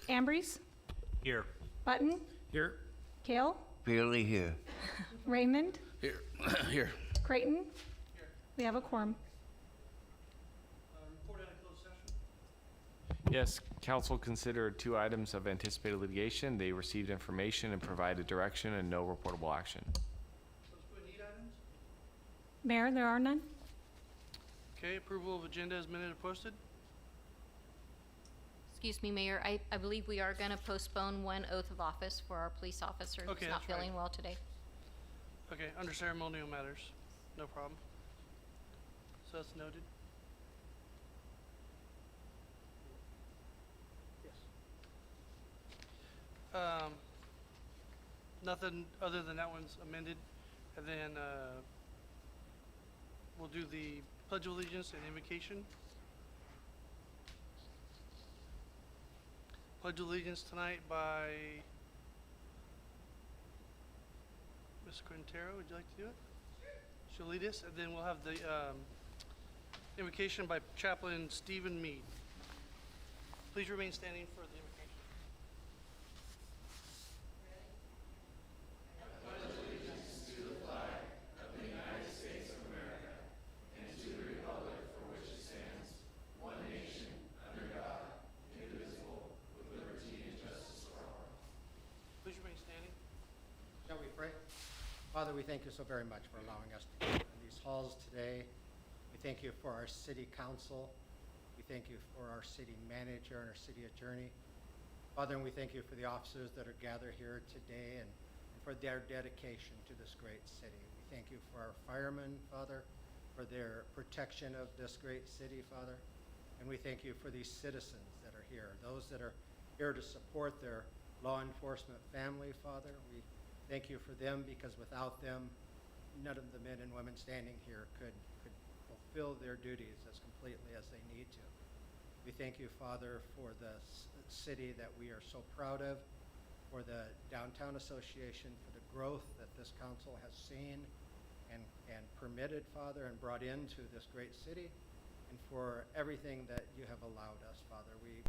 Ambrose, Here. Button, Here. Kale, Barely here. Raymond, Here. Here. Creighton. We have a quorum. Report out of closed session. Yes, council considered 2 items of anticipated litigation. They received information and provided direction and no reportable action. Let's put need items. Mayor, there are none. Okay, approval of agenda as minute posted. Excuse me, Mayor, I believe we are going to postpone one oath of office for our police officer who's Okay, not that's right. feeling well today. Okay, under ceremonial matters, no problem. So that's noted. Yes. Nothing other than that one's amended, and then, we'll do the Pledge of Allegiance and Invocation. Pledge of Allegiance tonight by Ms. Quintero. Would you like to do it? She'll lead us, and then we'll have the invocation by Chaplain Stephen Mead. Please remain standing for the invocation. Please remain standing. Shall we pray? Father, we thank you so very much for allowing us to gather in these halls today. We thank you for our city council. We thank you for our city manager and our city attorney. Father, and we thank you for the officers that are gathered here today and for their dedication to this great city. We thank you for our firemen, Father, for their protection of this great city, Father. And we thank you for these citizens that are here, those that are here to support their law enforcement family, Father. We thank you for them, because without them, none of the men and women standing here could fulfill their duties as completely as they need to. We thank you, Father, for the city that we are so proud of, for the Downtown Association, for the growth that this council has seen and permitted, Father, and brought into this great city, and for everything that you have allowed us, Father. We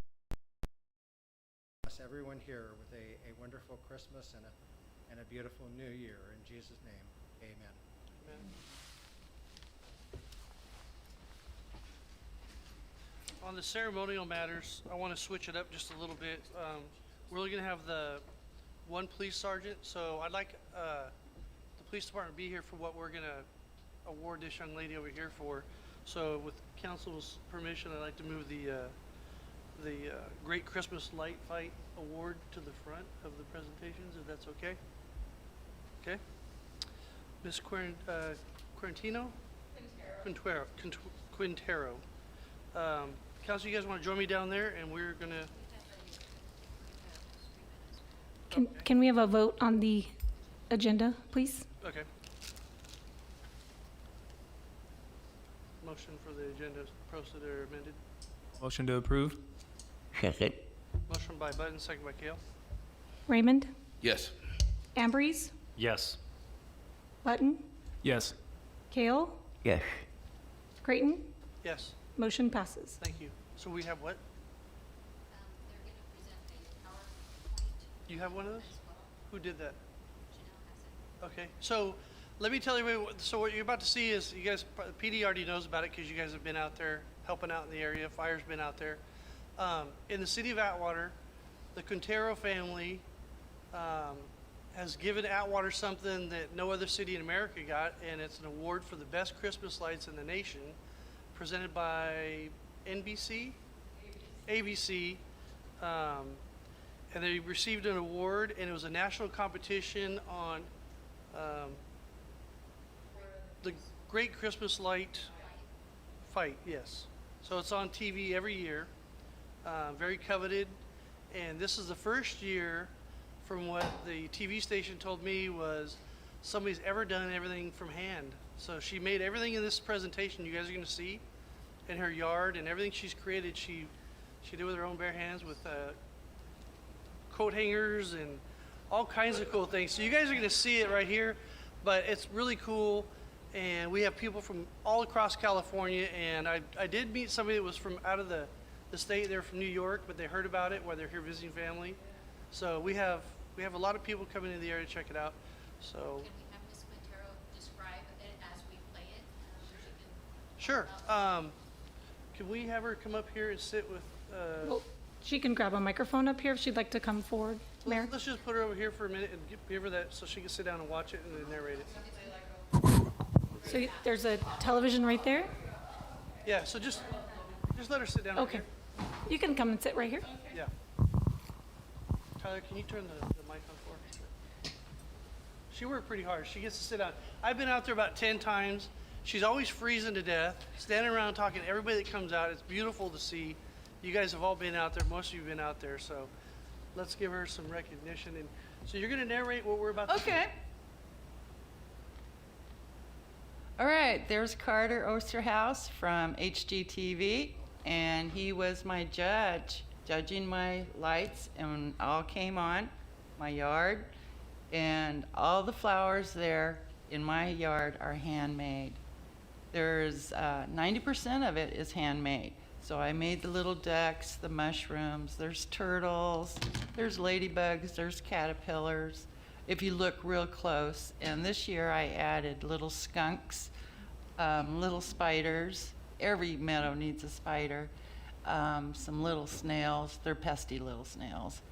bless everyone here with a wonderful Christmas and a beautiful New Year. In Jesus' name, amen. Amen. On the ceremonial matters, I want to switch it up just a little bit. We're only going to have the one police sergeant, so I'd like the police department to be here for what we're going to award this young lady over here for. So with council's permission, I'd like to move the Great Christmas Light Fight Award to the front of the presentations, if that's okay. Okay. Ms. Quintero. Council, you guys want to join me down there, and we're going to... Can we have a vote on the agenda, please? Okay. Motion for the agenda posted or amended. Motion to approve. Second. Motion by Button, second by Kale. Raymond, Yes. Ambrose, Yes. Button, Yes. Kale, Yes. Creighton. Yes, Motion passes. thank you. So we have what? They're going to present a PowerPoint You have one of those? as well. Who did that? Janelle has it. Okay, so let me tell you, so what you're about to see is, you guys, PD already knows about it because you guys have been out there helping out in the area. Fire's been out there. In the city of Atwater, the Quintero family has given Atwater something that no other city in America got, and it's an award for the best Christmas lights in the nation, presented by NBC? ABC. And they received an award, and it was a national competition on the Great Christmas Light Fight, yes. So it's on TV every year, very coveted, and this is the first year, from what the TV station told me, was somebody's ever done everything from hand. So she made everything in this presentation you guys are going to see in her yard, and everything she's created, she did with her own bare hands, with coat hangers and all kinds of cool things. So you guys are going to see it right here, but it's really cool, and we have people from all across California, and I did meet somebody that was from out of the the state. They're from New York, but they heard about it while they're here visiting family. So we have a lot of people coming into the area to check it out. So Can we have Ms. Quintero describe it as we play it? So she can sure. Can we have her come up here and sit with? Well, she can grab a microphone up here if she'd like to come forward, Mayor. Let's just put her over here for a minute and give her that so she can sit down and watch it and then narrate it. So there's a television right there? Yeah. So just let her sit down. Right Okay. here. You can come and sit right here. Yeah. Tyler, can you turn the mic on for her? She worked pretty hard. She gets to sit down. I've been out there about 10 times. She's always freezing to death, standing around talking to everybody that comes out. It's beautiful to see. You guys have all been out there. Most of you have been out there. So let's give her some recognition. And so you're going to narrate what we're about to do. Okay. All right, there's Carter Osterhaus from HGTV, and he was my judge, judging my lights, and all came on my yard, and all the flowers there in my yard are handmade. There's 90% of it is handmade. So I made the little ducks, the mushrooms, there's turtles, there's ladybugs, there's caterpillars, if you look real close. And this year I added little skunks, little spiders. Every meadow needs a spider. Some little snails, they're pesky little snails.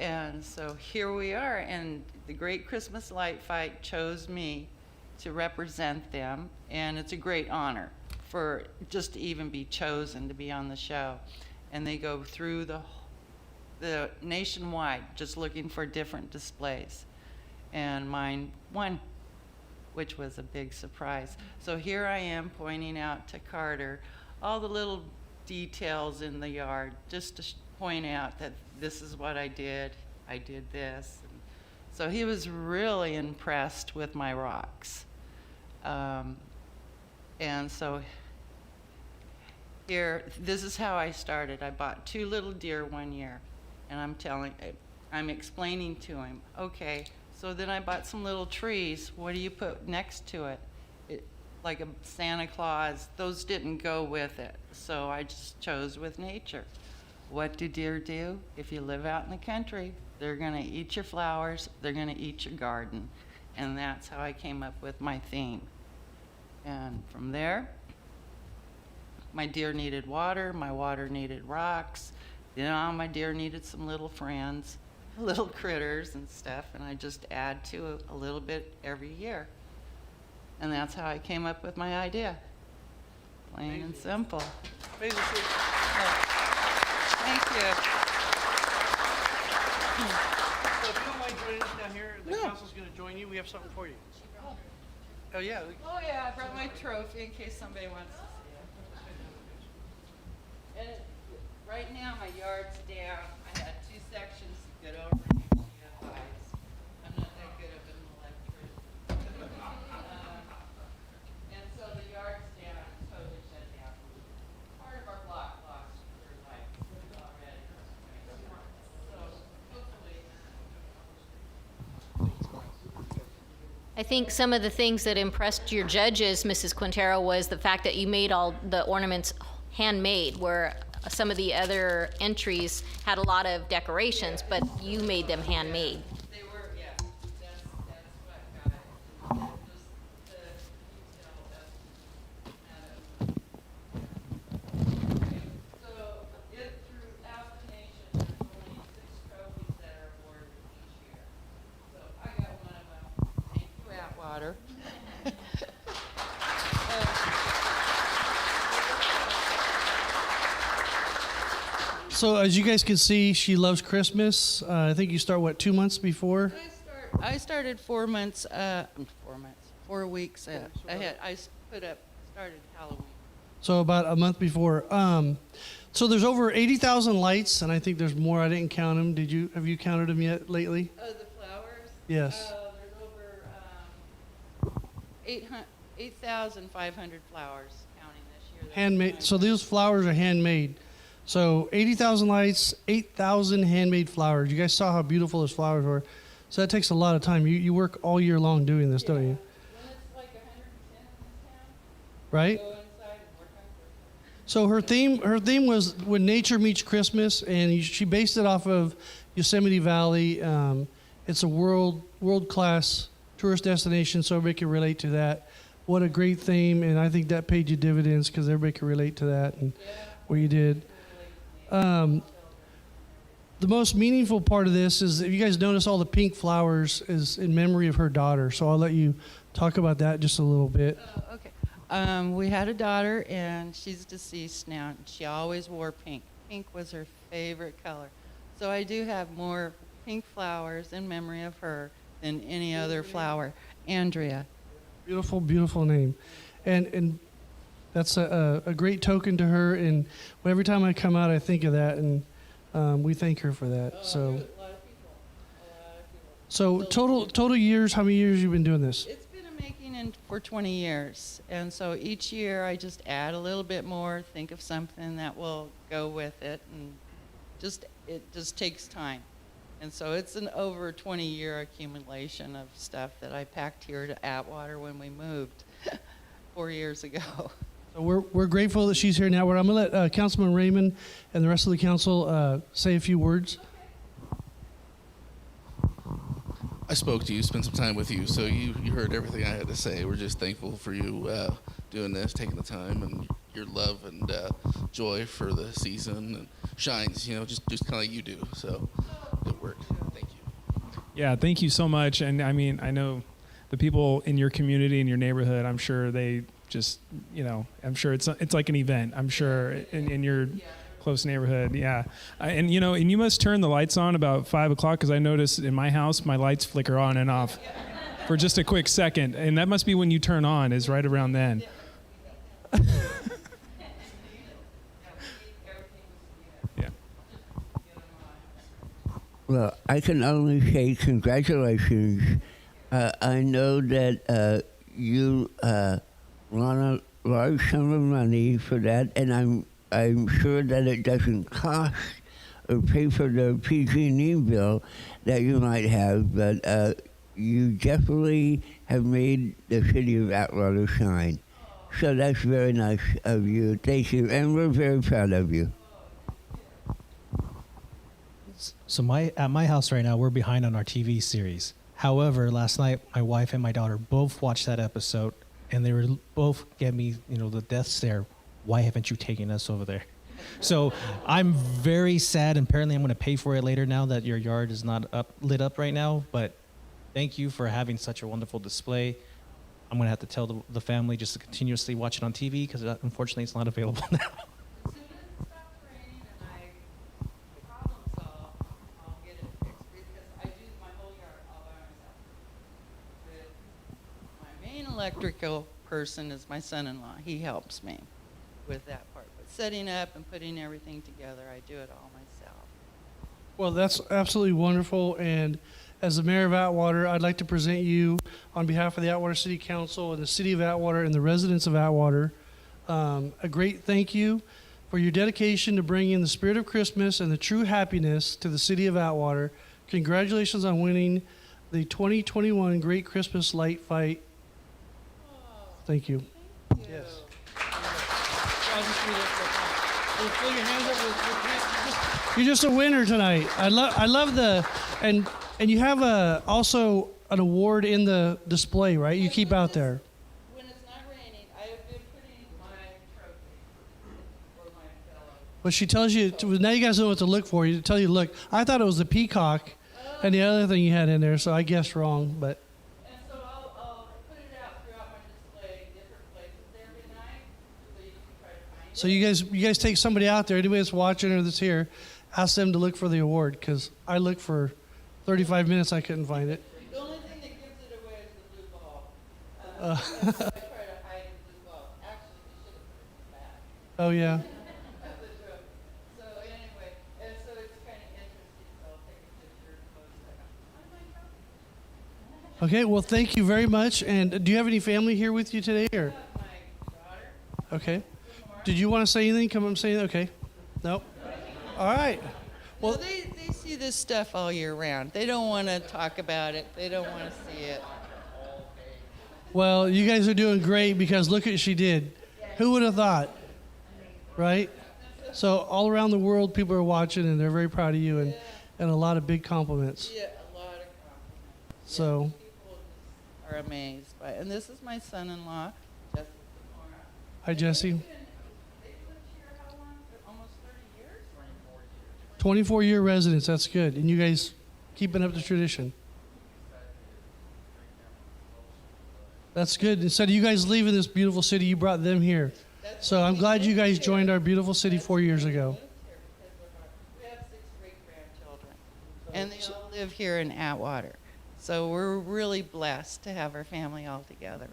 And so here we are, and the Great Christmas Light Fight chose me to represent them, and it's a great honor for just to even be chosen to be on the show. And they go through the nationwide just looking for different displays. And mine won, which was a big surprise. So here I am pointing out to Carter all the little details in the yard, just to point out that this is what I did this. And so he was really impressed with my rocks. And so here, this is how I started. I bought 2 little deer one year, and I'm explaining to him, okay, so then I bought some little trees. What do you put next to it? Like a Santa Claus. Those didn't go with it, so I just chose with nature. What do deer do? If you live out in the country, they're gonna eat your flowers, they're gonna eat your garden. And that's how I came up with my theme. And from there, my deer needed water, my water needed rocks. My deer needed some little friends, little critters and stuff, and I just add to a little bit every year. And that's how I came up with my idea. Plain and simple. Amazing. Thank you. So if you don't mind joining us down here, the council's going to join you. We have something for you. Oh, yeah. Oh yeah, I brought my trophy in case somebody wants to see it. And right now my yard's down. I had 2 sections to get over and you can get highs. I'm not that good of an electrician. And so the yard's down, totally shut down. Part of our block lost their lights already. So hopefully. I think some of the things that impressed your judges, Mrs. Quintero, was the fact that you made all the ornaments handmade, where some of the other entries had a lot of decorations, but you made them handmade. They were, yeah, that's what got it. Just the detail of so throughout the nation, there's only 6 trophies that are awarded each year. So I got one of them. Thank you, Atwater. So as you guys can see, she loves Christmas. I think you start, 2 months before? I started 4 months, 4 weeks ahead. I started Halloween. So about a month before. So there's over 80,000 lights, and I think there's more. I didn't count them. Have you counted them yet lately? Oh, the flowers? Yes. There's over 8,500 flowers counting this year. Handmade. So those flowers are handmade. So 80,000 lights, 8,000 handmade flowers. You guys saw how beautiful those flowers were. So that takes a lot of time. You work all year long doing this, don't you? When it's like 110 in this town, Right? go inside and work on So her theme was When Nature Meets Christmas, and she based it off of Yosemite Valley. It's a world-class tourist destination, so everybody can relate to that. What a great theme, and I think that paid you dividends because everybody can relate to that and what you did. The most meaningful part of this is, if you guys notice, all the pink flowers is in memory of her daughter. So I'll let you talk about that just a little bit. Okay. We had a daughter, and she's deceased now. She always wore pink. Pink was her favorite color. So I do have more pink flowers in memory of her than any other flower. Andrea. Beautiful, beautiful name. And that's a great token to her. And every time I come out, I think of that, and we thank her for that. So total years, how many years you been doing this? It's been a making for 20 years. And so each year I just add a little bit more, think of something that will go with it, and it just takes time. And so it's an over 20-year accumulation of stuff that I packed here to Atwater when we moved 4 years ago. So we're grateful that she's here now. I'm going to let Councilman Raymond and the rest of the council say a few words. I spoke to you, spent some time with you, so you heard everything I had to say. We're just thankful for you doing this, taking the time, and your love and joy for the season and shines, just kind of like you do. So good work. Thank you. Yeah, thank you so much. And I mean, I know the people in your community, in your neighborhood, I'm sure they just, I'm sure it's like an event, I'm sure, in your close neighborhood. Yeah. And you must turn the lights on about 5 o'clock, because I notice in my house, my lights flicker on and off for just a quick second. And that must be when you turn on, is right around then. Yeah. Well, I can only say congratulations. I know that you want a large sum of money for that, and I'm sure that it doesn't cost or pay for the PG&E bill that you might have, but you definitely have made the city of Atwater shine. So that's very nice of you. Thank you, and we're very proud of you. So at my house right now, we're behind on our TV series. However, last night, my wife and my daughter both watched that episode, and they were both giving me, the death stare. Why haven't you taken us over there? So I'm very sad, and apparently I'm going to pay for it later now that your yard is not lit up right now. But thank you for having such a wonderful display. I'm going to have to tell the family just to continuously watch it on TV, because unfortunately it's not available now. As soon as it stops raining and I problem solve, I'll get it fixed, because I do my whole yard all by myself. My main electrical person is my son-in-law. He helps me with that part. But setting up and putting everything together, I do it all myself. Well, that's absolutely wonderful. And as the mayor of Atwater, I'd like to present you, on behalf of the Atwater City Council and the city of Atwater and the residents of Atwater, a great thank you for your dedication to bringing the spirit of Christmas and the true happiness to the city of Atwater. Congratulations on winning the 2021 Great Christmas Light Fight. Thank you. Thank you. Yes. You're just a winner tonight. I love and you have also an award in the display, right? You keep out there. When it's not raining, I have been putting my trophy for my fellow. But she tells you, now you guys know what to look for. You tell you, look, I thought it was the peacock and the other thing you had in there, so I guessed wrong, but. And so I'll put it out throughout my display, different places every night, so you can try to find it. So you guys take somebody out there, anybody that's watching or that's here, ask them to look for the award, because I looked for 35 minutes, I couldn't find it. The only thing that gives it away is the blue ball. I try to hide the blue ball. Actually, we should have put it in the back Oh, yeah. of the trophy. So anyway, and so it's kind of interesting, so I'll take a picture and post it. On my trophy. Okay, well, thank you very much. And do you have any family here with you today? Or? My daughter. Okay. Did you want to say anything? Come on, say anything? Okay. No. All right. Well, they see this stuff all year round. They don't want to talk about it. They don't want to see it. Well, you guys are doing great, because look what she did. Who would have thought? right? So all around the world, people are watching, and they're very proud of you, and a lot of big compliments. Yeah, a lot of compliments. So, People are amazed by it. And this is my son-in-law, Jesse Zamora. hi, Jesse. They've lived here how long? Almost 30 years? 24-year residence, that's good. And you guys keeping up the tradition. That's good. Instead of you guys leaving this beautiful city, you brought them here. So I'm glad you guys joined our beautiful city 4 years ago. We have 6 great-grandchildren, and they all live here in Atwater. So we're really blessed to have our family all together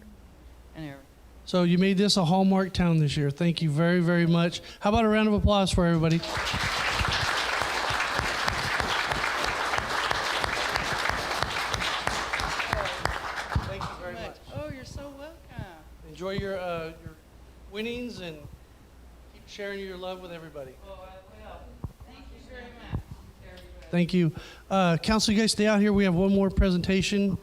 and everything. So you made this a hallmark town this year. Thank you very, very much. How about a round of applause for everybody? Thank you very much. Oh, you're so welcome. Enjoy your winnings and keep sharing your love with everybody. Oh, I will. Thank you very much, everybody. Thank you. Council, you guys stay out here. We have one more presentation.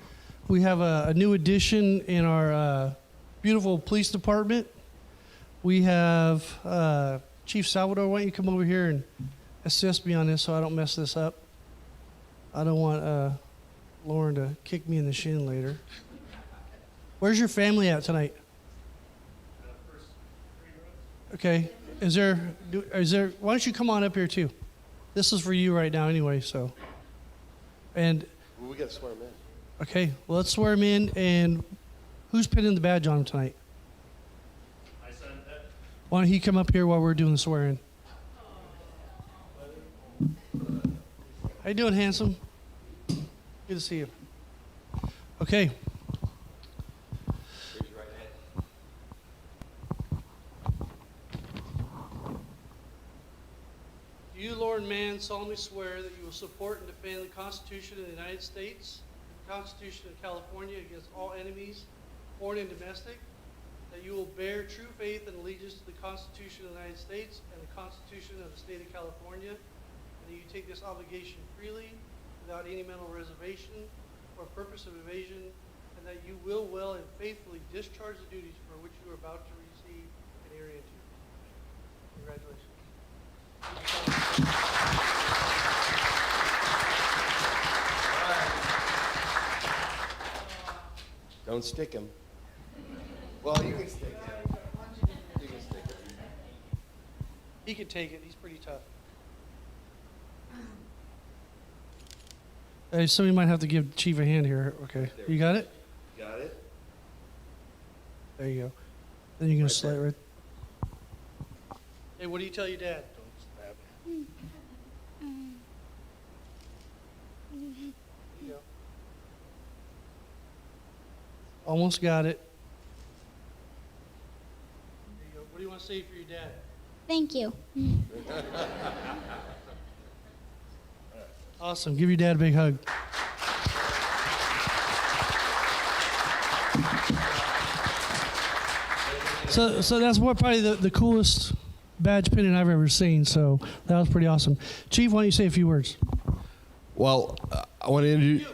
We have a new addition in our beautiful police department. We have Chief Salvador. Why don't you come over here and assist me on this so I don't mess this up? I don't want Lauren to kick me in the shin later. Where's your family at tonight? Okay. Is there, why don't you come on up here too? This is for you right now anyway, so. And. We got to swear him in. Okay, well, let's swear him in. And who's pinning the badge on him tonight? My son, Why don't he come up here while we're doing the swearing? How you doing, handsome? Good to see you. Okay. raise your right hand. Do you, Lord Man, solemnly swear that you will support and defend the Constitution of the United States, the Constitution of California against all enemies, foreign and domestic, that you will bear true faith and allegiance to the Constitution of the United States and the Constitution of the State of California, and that you take this obligation freely, without any mental reservation or purpose of evasion, and that you will well and faithfully discharge the duties for which you are about to receive and enter into. Congratulations. Don't stick him. Well, you can stick him. You can stick him. He could take it. He's pretty tough. Hey, somebody might have to give Chief a hand here. Okay. You got it? Got it? There you go. Then you're going Right to slide there. right. Hey, what do you tell your dad? Don't stab him. There you go. Almost got it. There you go. What do you want to say for your dad? Thank you. Awesome. Give your dad a big hug. So that's what probably the coolest badge pinning I've ever seen. So that was pretty awesome. Chief, why don't you say a few words? Well, I want to introduce.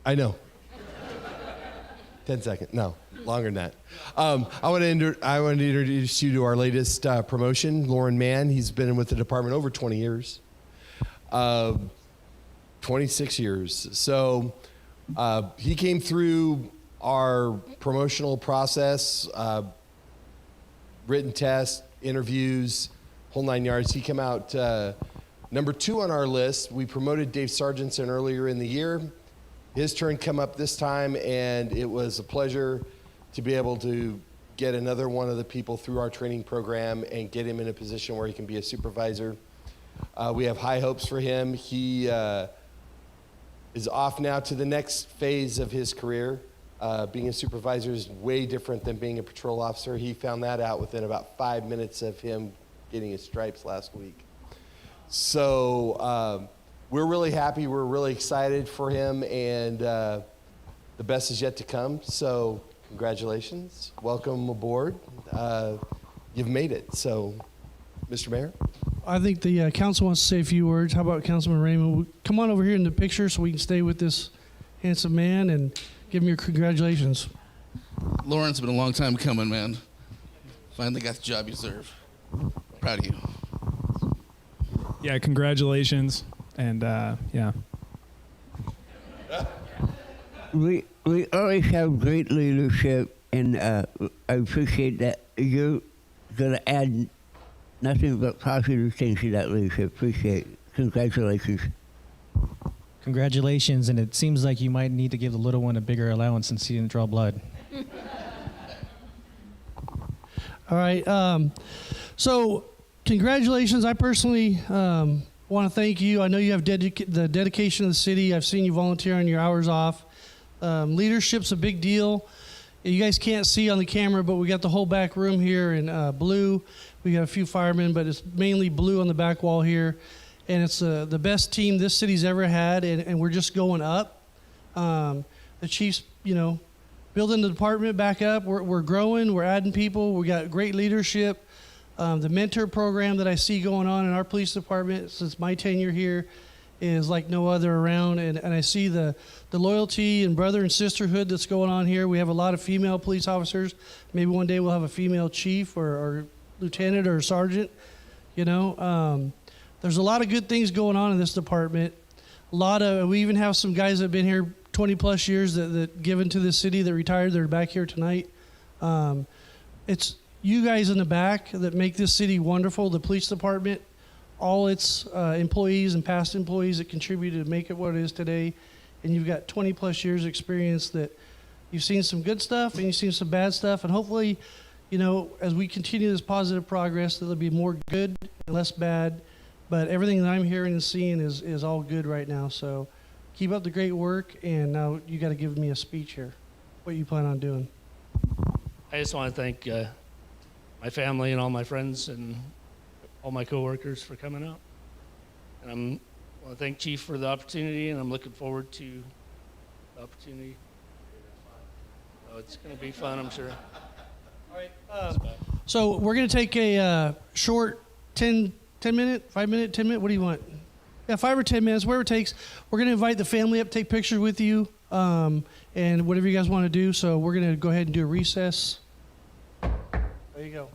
I know. 10 seconds. No, longer than that. I want to introduce you to our latest promotion, Lauren Mann. He's been with the department over 20 years. 26 years. So he came through our promotional process, written test, interviews, whole 9 yards. He came out number 2 on our list. We promoted Dave Sargentson earlier in the year. His turn come up this time, and it was a pleasure to be able to get another one of the people through our training program and get him in a position where he can be a supervisor. We have high hopes for him. He is off now to the next phase of his career. Being a supervisor is way different than being a patrol officer. He found that out within about 5 minutes of him getting his stripes last week. So we're really happy. We're really excited for him, and the best is yet to come. So congratulations. Welcome aboard. You've made it. So, Mr. Mayor? I think the council wants to say a few words. How about Councilman Raymond? Come on over here in the picture so we can stay with this handsome man and give him your congratulations. Lauren, it's been a long time coming, man. Finally got the job you deserve. Proud of you. Yeah, congratulations. And yeah. We always have great leadership, and I appreciate that you're gonna add nothing but positive things to that leadership. Appreciate it. Congratulations. Congratulations, and it seems like you might need to give the little one a bigger allowance since he didn't draw blood. All right. So, congratulations. I personally want to thank you. I know you have the dedication of the city. I've seen you volunteer on your hours off. Leadership's a big deal. You guys can't see on the camera, but we got the whole back room here in blue. We got a few firemen, but it's mainly blue on the back wall here. And it's the best team this city's ever had, and we're just going up. The chief's, building the department back up. We're growing. We're adding people. We got great leadership. The mentor program that I see going on in our police department since my tenure here is like no other around. And I see the loyalty and brother and sisterhood that's going on here. We have a lot of female police officers. Maybe one day we'll have a female chief or lieutenant or sergeant. There's a lot of good things going on in this department. We even have some guys that have been here 20 plus years that given to this city that retired. They're back here tonight. It's you guys in the back that make this city wonderful. The police department, all its employees and past employees that contributed to make it what it is today. And you've got 20 plus years experience that you've seen some good stuff and you've seen some bad stuff. And hopefully, as we continue this positive progress, there'll be more good and less bad. But everything that I'm hearing and seeing is all good right now. So keep up the great work. And now you got to give me a speech here. What you plan on doing? I just want to thank my family and all my friends and all my coworkers for coming out. And I want to thank Chief for the opportunity, and I'm looking forward to the opportunity. So it's going to be fun, I'm sure. All right. So we're going to take a short 10 minute, 5 minute, 10 minute. What do you want? Yeah, 5 or 10 minutes, whatever it takes. We're going to invite the family up, take pictures with you, and whatever you guys want to do. So we're going to go ahead and do a recess. There you go.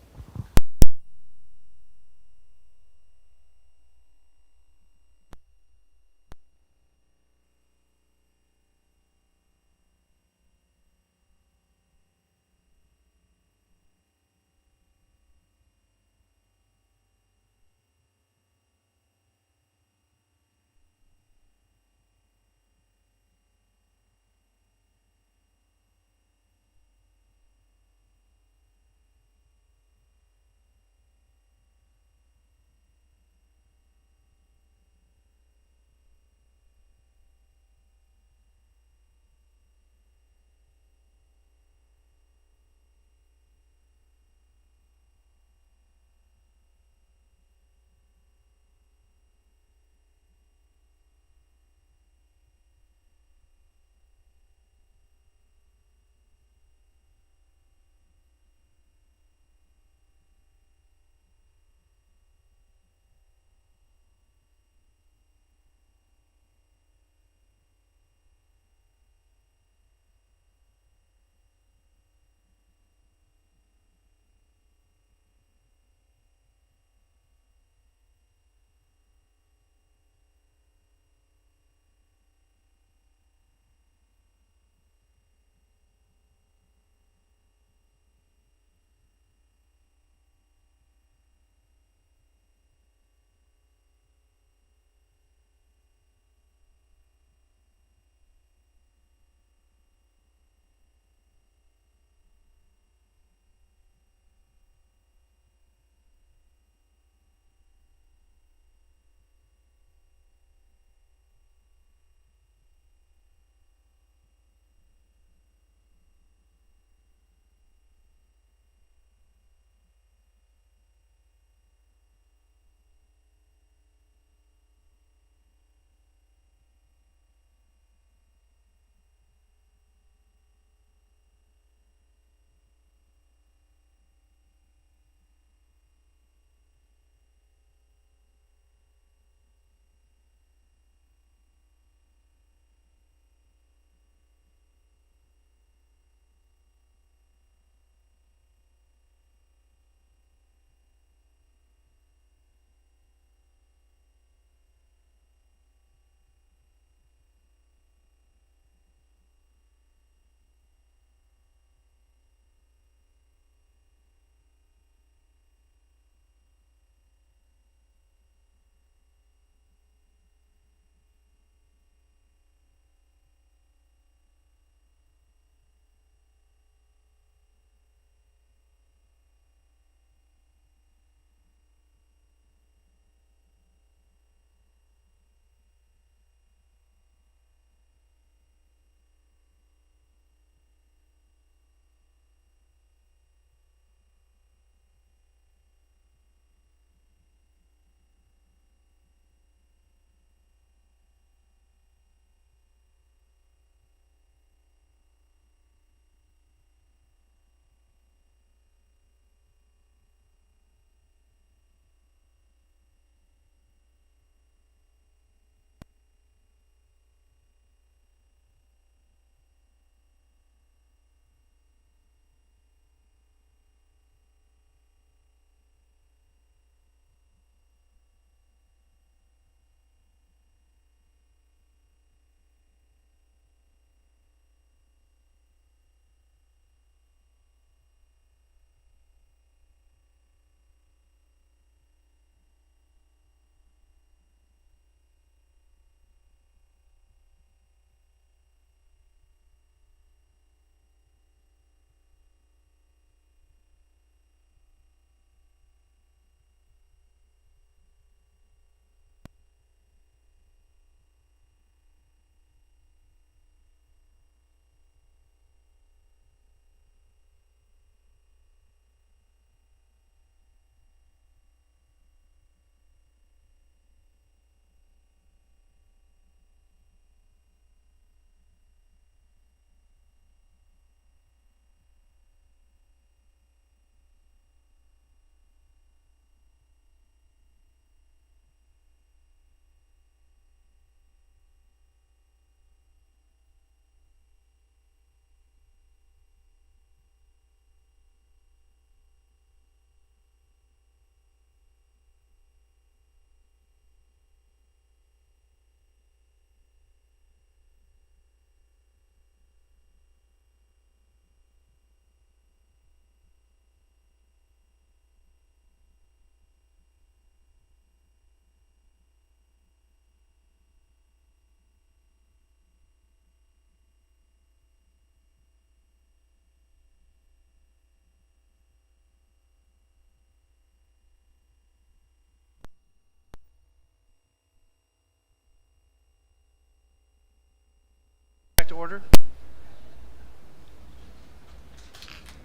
order.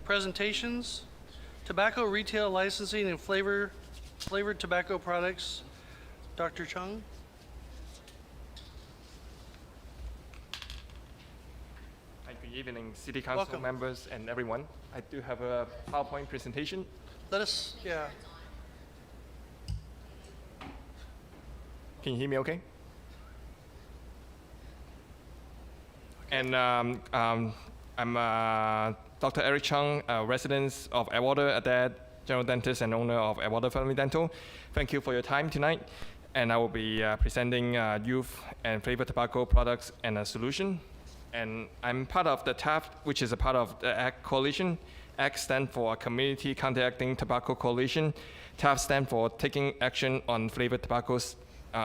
Presentations, tobacco retail licensing and flavored tobacco products. Dr. Chung. Hi, good evening, City Council Welcome. members and everyone. I do have a PowerPoint presentation. Yeah. Can you hear me okay? And I'm Dr. Eric Chung, resident of Atwater, a dad, general dentist, and owner of Atwater Family Dental. Thank you for your time tonight. And I will be presenting youth and flavored tobacco products and a solution. And I'm part of the TAF, which is a part of the ACT Coalition. ACT stands for Community Counteracting Tobacco Coalition. TAF stands for Taking Action on Flavored Tobacco's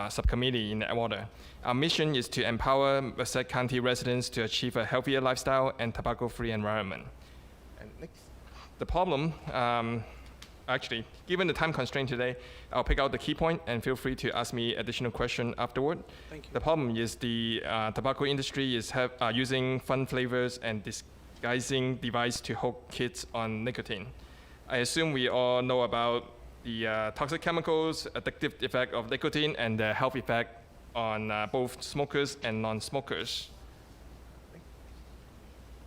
subcommittee in Atwater. Our mission is to empower Merced County residents to achieve a healthier lifestyle and tobacco-free environment. And next, the problem, actually, given the time constraint today, I'll pick out the key point and feel free to ask me additional questions afterward. Thank you. The problem is the tobacco industry is using fun flavors and disguising device to hook kids on nicotine. I assume we all know about the toxic chemicals, addictive effect of nicotine, and the health effect on both smokers and non-smokers.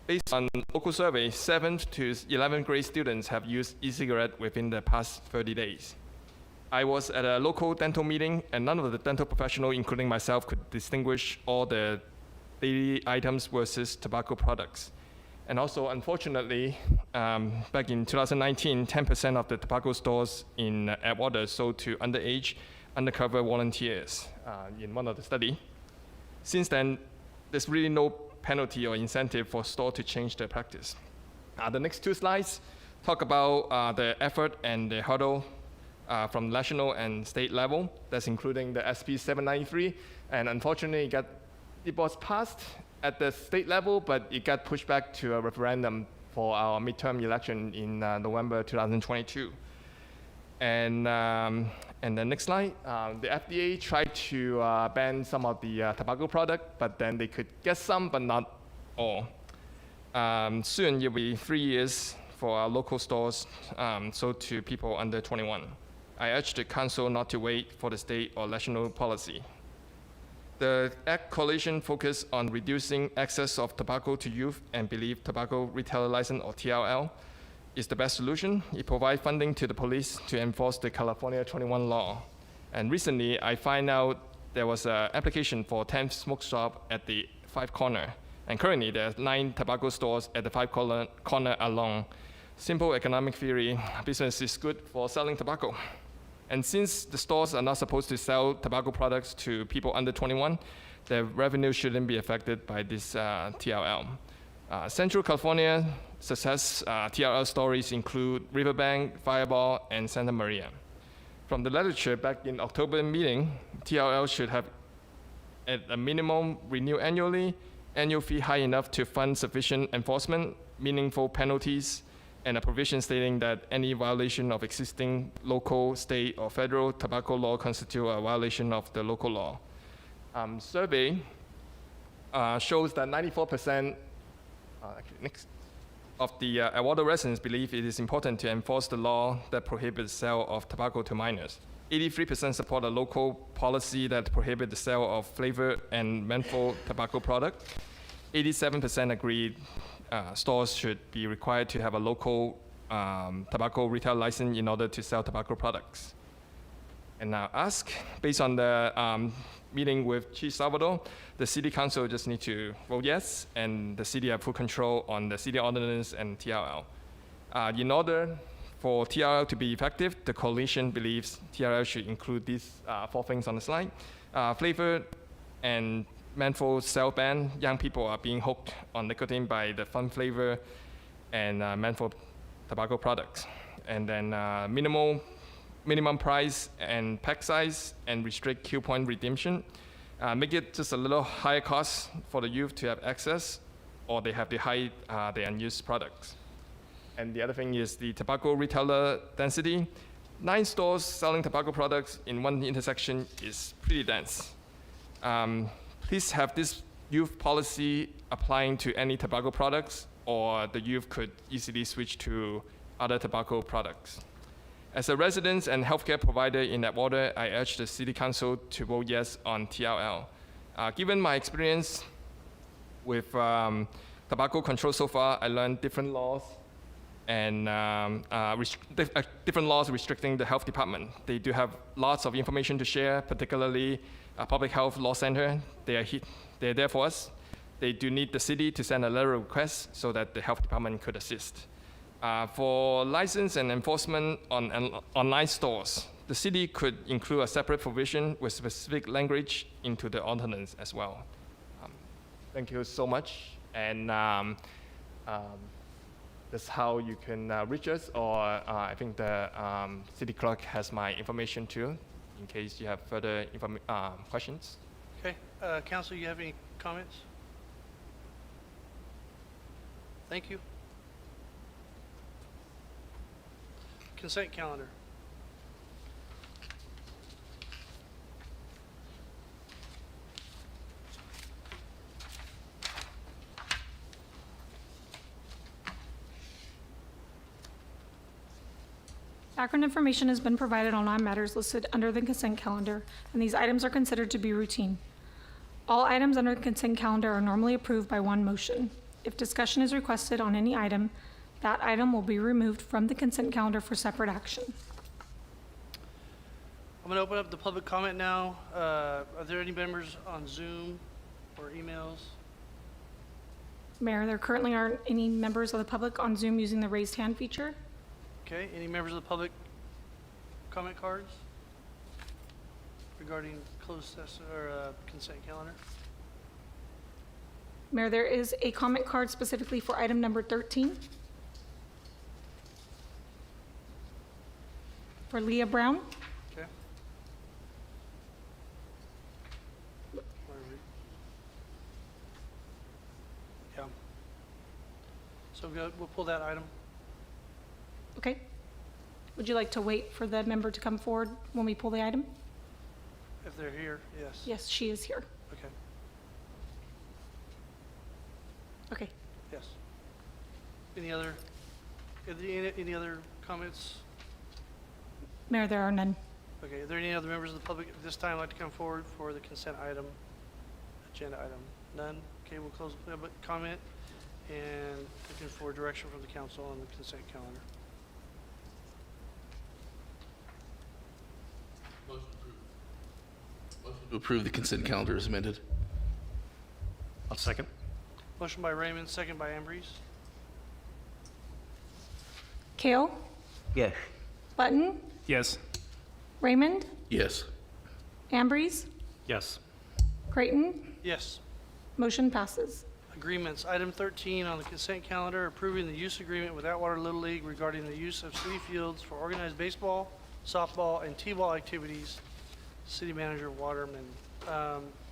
Based on local survey, 7th to 11th grade students have used e-cigarette within the past 30 days. I was at a local dental meeting, and none of the dental professionals, including myself, could distinguish all the daily items versus tobacco products. And also, unfortunately, back in 2019, 10% of the tobacco stores in Atwater sold to underage, undercover volunteers in one of the study. Since then, there's really no penalty or incentive for store to change their practice. The next two slides talk about the effort and the hurdle from national and state level. That's including the SB 793, and unfortunately, it was passed at the state level, but it got pushed back to a referendum for our midterm election in November 2022. And the next slide, the FDA tried to ban some of the tobacco product, but then they could get some, but not all. Soon it will be 3 years for our local stores sold to people under 21. I urge the council not to wait for the state or national policy. The ACT Coalition focus on reducing access of tobacco to youth and believe tobacco retailer license, or TRL, is the best solution. It provides funding to the police to enforce the California 21 law. And recently, I find out there was an application for 10 smoke shop at the 5 corner. And currently, there are 9 tobacco stores at the 5 corner alone. Simple economic theory, business is good for selling tobacco. And since the stores are not supposed to sell tobacco products to people under 21, their revenue shouldn't be affected by this TRL. Central California success TRL stories include Riverbank, Fireball, and Santa Maria. From the literature back in October meeting, TRL should have at a minimum renew annually, annual fee high enough to fund sufficient enforcement, meaningful penalties, and a provision stating that any violation of existing local, state, or federal tobacco law constitute a violation of the local law. Survey shows that 94% of the Atwater residents believe it is important to enforce the law that prohibits the sale of tobacco to minors. 83% support a local policy that prohibits the sale of flavored and menthol tobacco product. 87% agreed stores should be required to have a local tobacco retail license in order to sell tobacco products. And now ask, based on the meeting with Chief Salvador, the City Council just need to vote yes, and the city have full control on the city ordinance and TRL. In order for TRL to be effective, the coalition believes TRL should include these 4 things on the slide. Flavored and menthol sale ban. Young people are being hooked on nicotine by the fun flavor and menthol tobacco products. And then minimum price and pack size, and restrict coupon redemption. Make it just a little higher cost for the youth to have access, or they have to hide the unused products. And the other thing is the tobacco retailer density. 9 stores selling tobacco products in one intersection is pretty dense. Please have this youth policy applying to any tobacco products, or the youth could easily switch to other tobacco products. As a residence and healthcare provider in Atwater, I urge the City Council to vote yes on TRL. Given my experience with tobacco control so far, I learned different laws and different laws restricting the health department. They do have lots of information to share, particularly Public Health Law Center. They're there for us. They do need the city to send a letter of request so that the health department could assist. For license and enforcement on online stores, the city could include a separate provision with specific language into the ordinance as well. Thank you so much. And that's how you can reach us, or I think the city clerk has my information too, in case you have further questions. Okay, Council, you have any comments? Thank you. Consent calendar. Background information has been provided on all matters listed under the consent calendar, and these items are considered to be routine. All items under the consent calendar are normally approved by one motion. If discussion is requested on any item, that item will be removed from the consent calendar for separate action. I'm going to open up the public comment now. Are there any members on Zoom or emails? Mayor, there currently aren't any members of the public on Zoom using the raised hand feature. Okay, any members of the public comment cards regarding closed session or consent calendar? Mayor, there is a comment card specifically for item number 13 for Leah Brown. Okay. Yeah. So we'll pull that item. Okay. Would you like to wait for the member to come forward when we pull the item? If they're here, yes. Yes, she is here. Okay, Okay. yes. Any other comments? Mayor, there are none. Okay, are there any other members of the public at this time like to come forward for the consent item, agenda item? None? Okay, we'll close the public comment and looking for direction from the council on the consent calendar. Motion to approve the consent calendar is amended. I'll second. Motion by Raymond, second by Ambrose. Kale, Yes. Button, Yes. Raymond, Yes. Ambrose, Yes. Creighton. Yes. Motion passes. Agreements. Item 13 on the consent calendar, approving the use agreement with Atwater Little League regarding the use of city fields for organized baseball, softball, and t-ball activities. City Manager Waterman.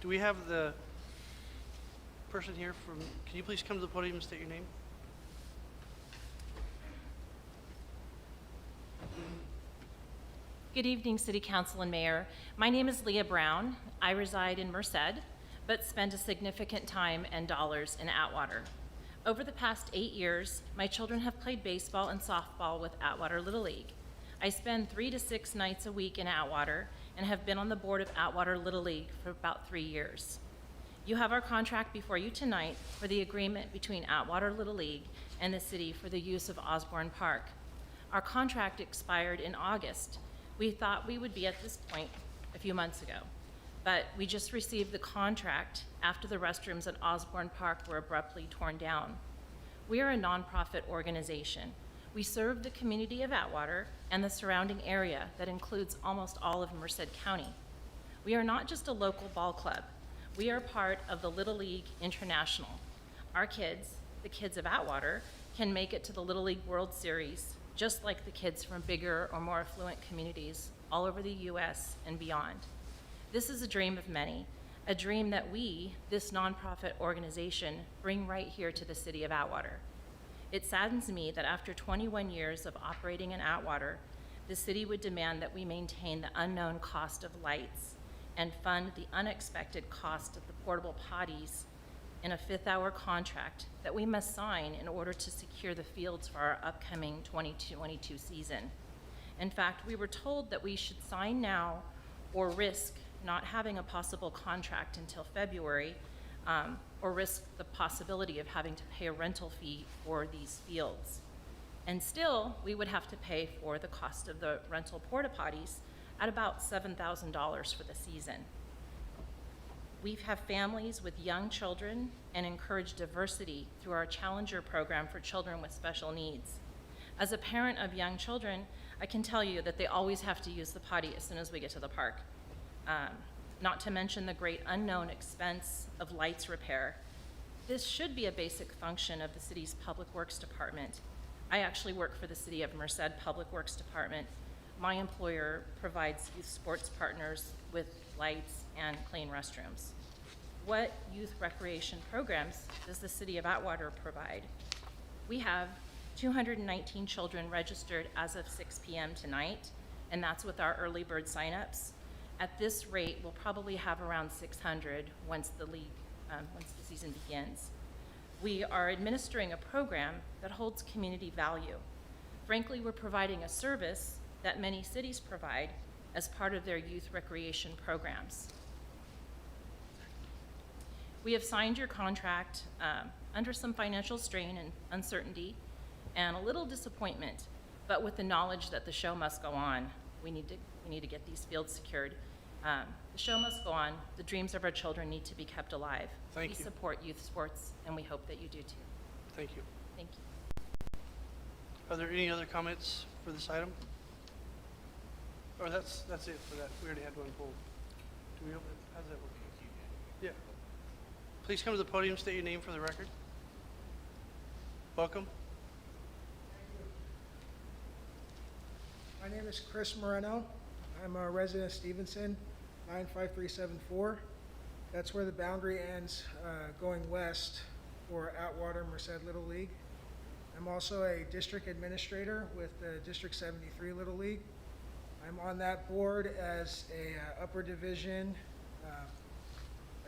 Do we have the person here from, can you please come to the podium and state your name? Good evening, City Council and Mayor. My name is Leah Brown. I reside in Merced, but spend a significant time and dollars in Atwater. Over the past 8 years, my children have played baseball and softball with Atwater Little League. I spend 3 to 6 nights a week in Atwater and have been on the board of Atwater Little League for about 3 years. You have our contract before you tonight for the agreement between Atwater Little League and the city for the use of Osborne Park. Our contract expired in August. We thought we would be at this point a few months ago, but we just received the contract after the restrooms at Osborne Park were abruptly torn down. We are a nonprofit organization. We serve the community of Atwater and the surrounding area that includes almost all of Merced County. We are not just a local ball club. We are part of the Little League International. Our kids, the kids of Atwater, can make it to the Little League World Series, just like the kids from bigger or more affluent communities all over the U.S. and beyond. This is a dream of many, a dream that we, this nonprofit organization, bring right here to the city of Atwater. It saddens me that after 21 years of operating in Atwater, the city would demand that we maintain the unknown cost of lights and fund the unexpected cost of the portable potties in a fifth-hour contract that we must sign in order to secure the fields for our upcoming 2022 season. In fact, we were told that we should sign now or risk not having a possible contract until February, or risk the possibility of having to pay a rental fee for these fields. And still, we would have to pay for the cost of the rental porta potties at about $7,000 for the season. We have families with young children and encourage diversity through our Challenger program for children with special needs. As a parent of young children, I can tell you that they always have to use the potty as soon as we get to the park. Not to mention the great unknown expense of lights repair. This should be a basic function of the city's Public Works Department. I actually work for the City of Merced Public Works Department. My employer provides youth sports partners with lights and clean restrooms. What youth recreation programs does the City of Atwater provide? We have 219 children registered as of 6 p.m. tonight, and that's with our early bird signups. At this rate, we'll probably have around 600 once the season begins. We are administering a program that holds community value. Frankly, we're providing a service that many cities provide as part of their youth recreation programs. We have signed your contract under some financial strain and uncertainty and a little disappointment, but with the knowledge that the show must go on. We need to get these fields secured. The show must go on. The dreams of our children need to be kept alive. Thank We you. support youth sports, and we hope that you do too. Thank you. Thank you. Are there any other comments for this item? Or that's it for that. We already had one pulled. Do we open it? How's that work? Yeah. Please come to the podium, state your name for the record. Welcome. My name is Chris Moreno. I'm a resident of Stevenson, 95374. That's where the boundary ends going west for Atwater Merced Little League. I'm also a district administrator with the District 73 Little League. I'm on that board as a upper division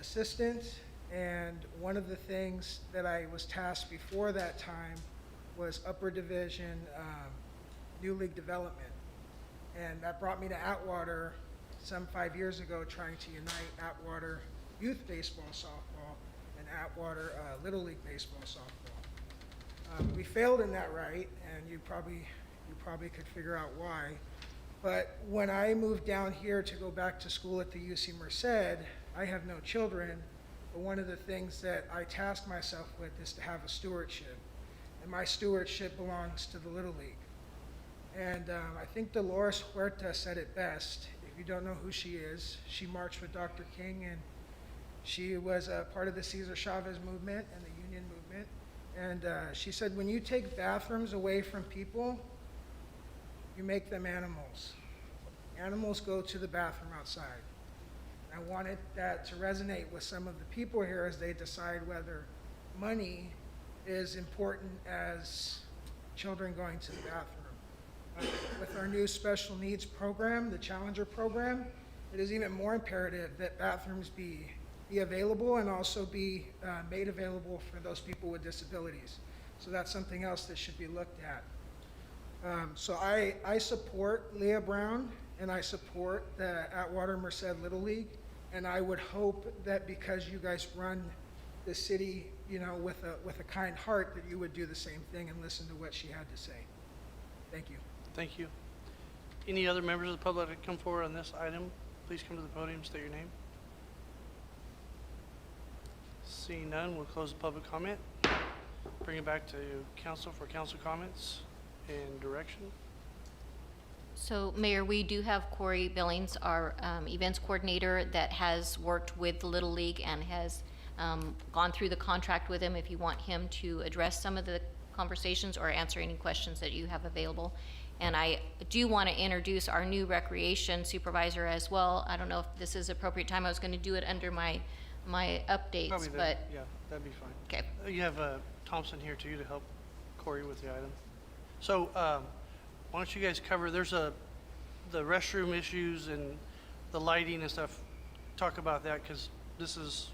assistant, and one of the things that I was tasked before that time was upper division new league development. And that brought me to Atwater some 5 years ago, trying to unite Atwater youth baseball, softball, and Atwater Little League baseball, softball. We failed in that right, and you probably could figure out why. But when I moved down here to go back to school at the UC Merced, I have no children, but one of the things that I task myself with is to have a stewardship. And my stewardship belongs to the Little League. And I think Dolores Huerta said it best. If you don't know who she is, she marched with Dr. King, and she was a part of the Cesar Chavez movement and the union movement. And she said, when you take bathrooms away from people, you make them animals. Animals go to the bathroom outside. I wanted that to resonate with some of the people here as they decide whether money is important as children going to the bathroom. With our new special needs program, the Challenger program, it is even more imperative that bathrooms be available and also be made available for those people with disabilities. So that's something else that should be looked at. So I support Leah Brown, and I support the Atwater Merced Little League, and I would hope that because you guys run the city, you know, with a kind heart, that you would do the same thing and listen to what she had to say. Thank you. Thank you. Any other members of the public that come forward on this item, please come to the podium, state your name. Seeing none, we'll close the public comment. Bring it back to council for council comments and direction. So, Mayor, we do have Corey Billings, our events coordinator, that has worked with the Little League and has gone through the contract with him if you want him to address some of the conversations or answer any questions that you have available. And I do want to introduce our new recreation supervisor as well. I don't know if this is appropriate time. I was going to do it under my updates, Probably but yeah, that'd be fine. okay. You have Thompson here too to help Corey with the item. So why don't you guys cover, there's the restroom issues and the lighting and stuff. Talk about that, because this is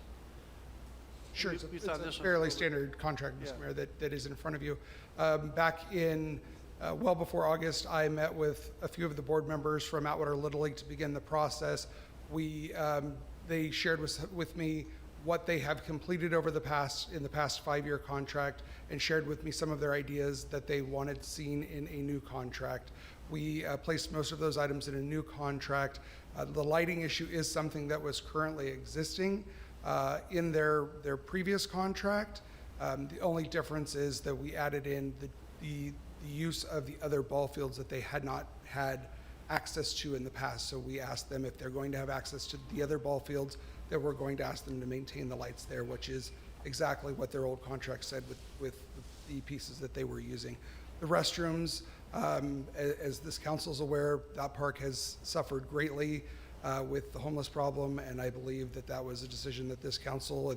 Sure, We- it's we a, thought it's this a was fairly over- standard contract, Mr. Yeah. Mayor, that is in front of you. Back in, well before August, I met with a few of the board members from Atwater Little League to begin the process. They shared with me what they have completed over in the past 5-year contract, and shared with me some of their ideas that they wanted seen in a new contract. We placed most of those items in a new contract. The lighting issue is something that was currently existing in their previous contract. The only difference is that we added in the use of the other ball fields that they had not had access to in the past. So we asked them if they're going to have access to the other ball fields, that we're going to ask them to maintain the lights there, which is exactly what their old contract said with the pieces that they were using. The restrooms, as this council's aware, that park has suffered greatly with the homeless problem, and I believe that was a decision that this council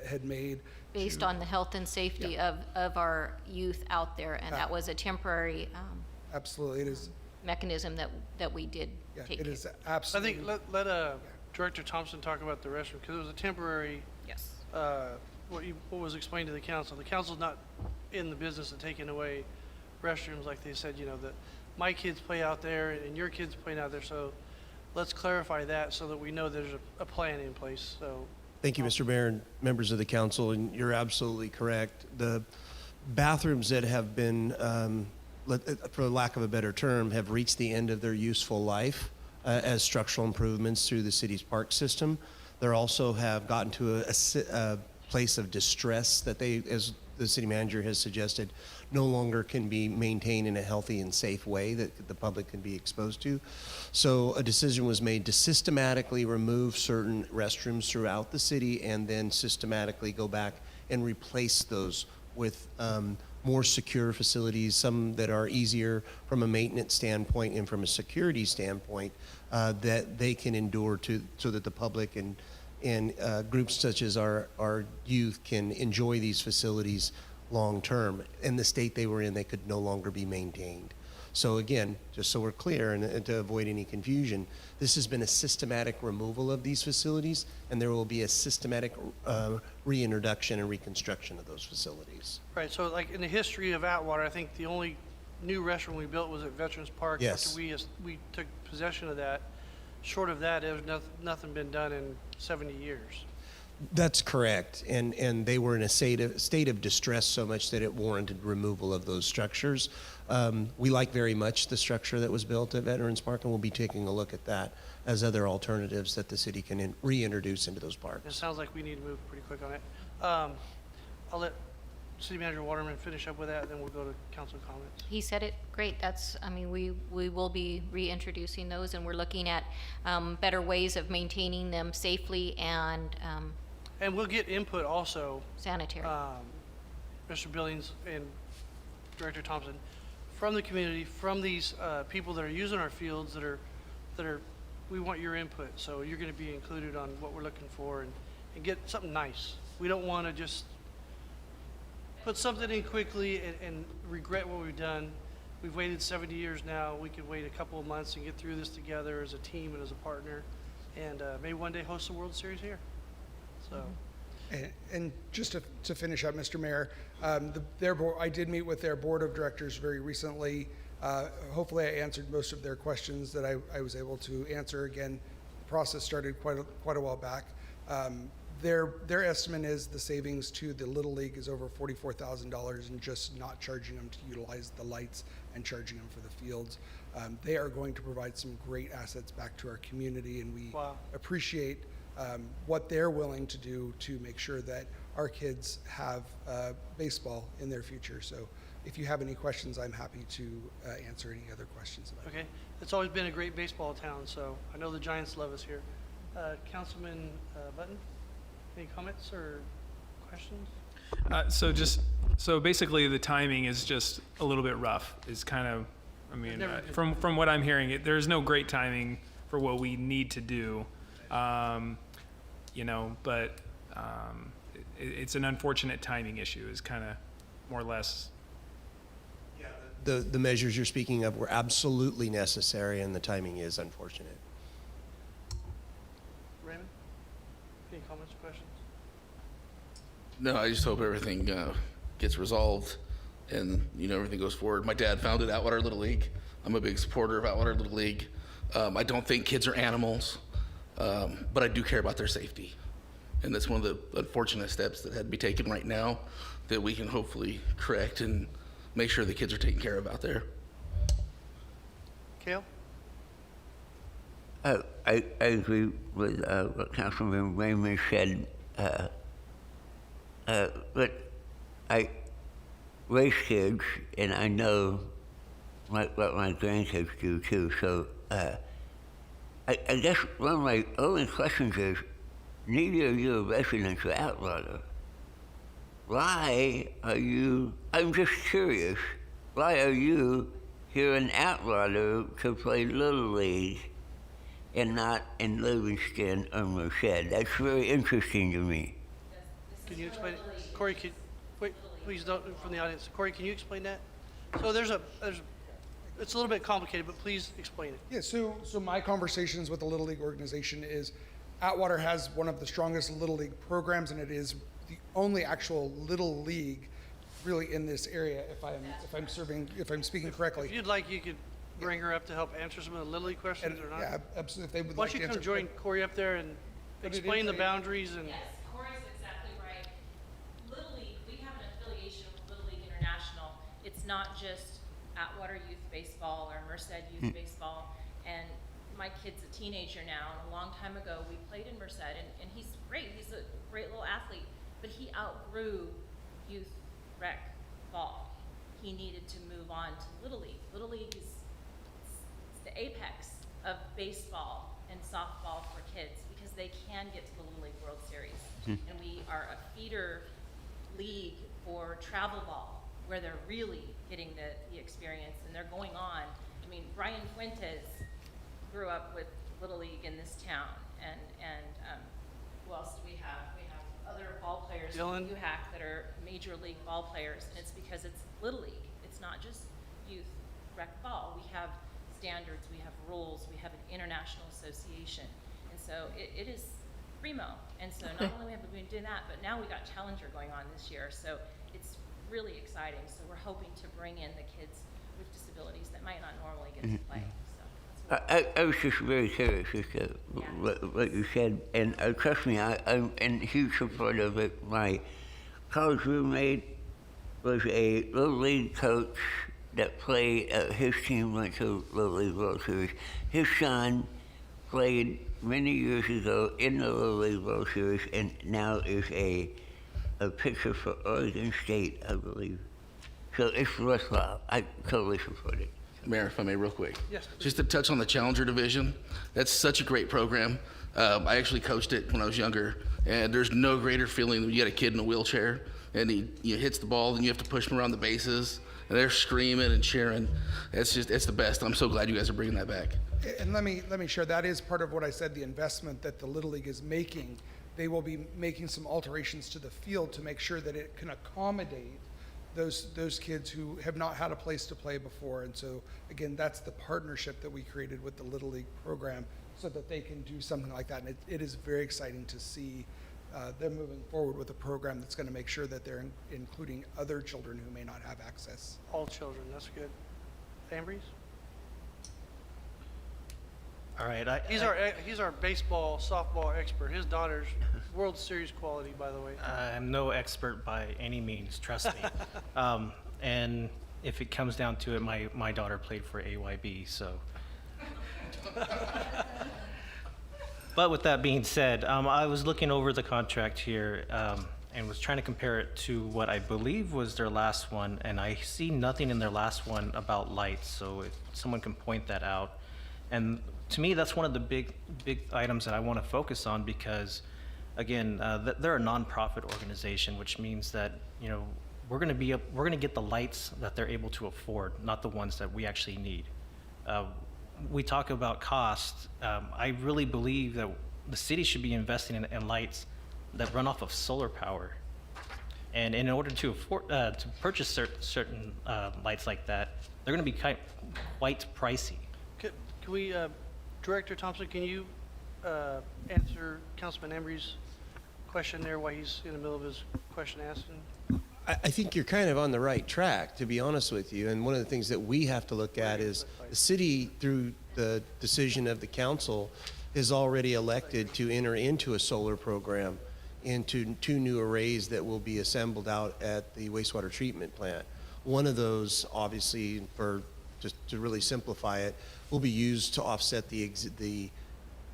had made. Based on the health and safety of our youth out there, and that was a temporary Absolutely, it is. mechanism that we did take. It is I absolutely. think let Director Thompson talk about the restroom, because it was a temporary, Yes. what was explained to the council. The council's not in the business of taking away restrooms, like they said, that my kids play out there and your kids play out there, so let's clarify that so that we know there's a plan in place, so. Thank you, Mr. Mayor and members of the council, and you're absolutely correct. The bathrooms that have been, for lack of a better term, have reached the end of their useful life as structural improvements through the city's park system. They also have gotten to a place of distress that they, as the city manager has suggested, no longer can be maintained in a healthy and safe way that the public can be exposed to. So a decision was made to systematically remove certain restrooms throughout the city and then systematically go back and replace those with more secure facilities, some that are easier from a maintenance standpoint and from a security standpoint that they can endure so that the public and groups such as our youth can enjoy these facilities long term. In the state they were in, they could no longer be maintained. So again, just so we're clear and to avoid any confusion, this has been a systematic removal of these facilities, and there will be a systematic reintroduction and reconstruction of those facilities. Right, so like in the history of Atwater, I think the only new restroom we built was at Veterans Park. Yes. After we took possession of that. Short of that, there's nothing been done in 70 years. That's correct, and they were in a state of distress so much that it warranted removal of those structures. We like very much the structure that was built at Veterans Park, and we'll be taking a look at that as other alternatives that the city can reintroduce into those It parks. sounds like we need to move pretty quick on it. I'll let City Manager Waterman finish up with that, and then we'll go to council comments. He said it great. We will be reintroducing those, and we're looking at better ways of maintaining them safely and And we'll get input also, sanitary. Mr. Billings and Director Thompson, from the community, from these people that are using our fields that are, we want your input. So you're going to be included on what we're looking for and get something nice. We don't want to just put something in quickly and regret what we've done. We've waited 70 years now. We could wait a couple of months and get through this together as a team and as a partner, and maybe one day host the World Series here. So. And just to finish up, Mr. Mayor, I did meet with their board of directors very recently. Hopefully I answered most of their questions that I was able to answer. Again, the process started quite a while back. Their estimate is the savings to the Little League is over $44,000 in just not charging them to utilize the lights and charging them for the fields. They are going to provide some great assets back to our community, and we appreciate what they're willing to do to make sure that our kids have baseball in their future. So if you have any questions, I'm happy to answer any other questions about it. Okay, it's always been a great baseball town, so I know the Giants love us here. Councilman Button, any comments or questions? So basically the timing is just a little bit rough. Is kind of, from what I'm hearing, there's no great timing for what we need to do. But it's an unfortunate timing issue is kind of more or less. The measures you're speaking of were absolutely necessary, and the timing is unfortunate. Raymond, any comments or questions? No, I just hope everything gets resolved and, everything goes forward. My dad founded Atwater Little League. I'm a big supporter of Atwater Little League. I don't think kids are animals, but I do care about their safety. And that's one of the unfortunate steps that had to be taken right now that we can hopefully correct and make sure the kids are taken care of out there. Kale? I agree with what Councilman Raymond said. But I raise kids, and I know what my grandkids do too. So I guess one of my only questions is, neither of you are residents of Atwater. Why are you, I'm just curious, why are you here in Atwater to play Little League and not in Livingston or Merced? That's very interesting to me. Can you explain it? Corey, wait, please don't, from the audience. Corey, can you explain that? So it's a little bit complicated, but please explain it. Yeah, so my conversations with the Little League organization is Atwater has one of the strongest Little League programs, and it is the only actual Little League really in this area, if I'm speaking correctly. If you'd like, you could bring her up to help answer some of the Little League questions or not. Yeah, absolutely. If they would Why like don't to you come answer. join Corey up there and explain the boundaries and. Yes, Corey's exactly right. Little League, we have an affiliation with Little League International. It's not just Atwater Youth Baseball or Merced Youth Baseball. And my kid's a teenager now, and a long time ago, we played in Merced, and he's great. He's a great little athlete, but he outgrew youth rec ball. He needed to move on to Little League. Little League is it's the apex of baseball and softball for kids because they can get to the Little League World Series. And we are a feeder league for travel ball, where they're really getting the experience and they're going on. I mean, Brian Fuentes grew up with Little League in this town, and who else do we have? We have other ball players Dylan. from UHAC that are major league ball players, and it's because it's Little League. It's not just youth rec ball. We have standards, we have rules, we have an international association, and so it is primo. And so not only have we been doing that, but now we got Challenger going on this year, so it's really exciting. So we're hoping to bring in the kids with disabilities that might not normally get to play. I was just very curious as to what you said, and trust me, I'm in huge support of it. My college roommate was a Little League coach that played, his team went to Little League World Series. His son played many years ago in the Little League World Series and now is a pitcher for Oregon State, I believe. So it's worthwhile. I totally support it. Mayor, if I may, real quick. Yes, please. Just to touch on the Challenger division, that's such a great program. I actually coached it when I was younger, and there's no greater feeling than you get a kid in a wheelchair, and he hits the ball, and you have to push him around the bases, and they're screaming and cheering. It's the best. I'm so glad you guys are bringing that back. And let me share, that is part of what I said, the investment that the Little League is making. They will be making some alterations to the field to make sure that it can accommodate those kids who have not had a place to play before. And so, again, that's the partnership that we created with the Little League program so that they can do something like that. And it is very exciting to see them moving forward with a program that's going to make sure that they're including other children who may not have access. All children, that's good. Ambries? All right. He's our baseball, softball expert. His daughter's World Series quality, by the way. I'm no expert by any means, trust me. And if it comes down to it, my daughter played for AYB, so. But with that being said, I was looking over the contract here and was trying to compare it to what I believe was their last one, and I see nothing in their last one about lights, so if someone can point that out. And to me, that's one of the big items that I want to focus on because, again, they're a nonprofit organization, which means that we're going to get the lights that they're able to afford, not the ones that we actually need. We talk about cost. I really believe that the city should be investing in lights that run off of solar power, and in order to afford to purchase certain lights like that, they're going to be quite pricey. Can we, Director Thompson, can you answer Councilman Embry's question? question there while he's in the middle of his question asking? I think you're kind of on the right track, to be honest with you. And one of the things that we have to look at is the city, through the decision of the council, is already elected to enter into a solar program into 2 new arrays that will be assembled out at the wastewater treatment plant. One of those, obviously, for just to really simplify it, will be used to offset the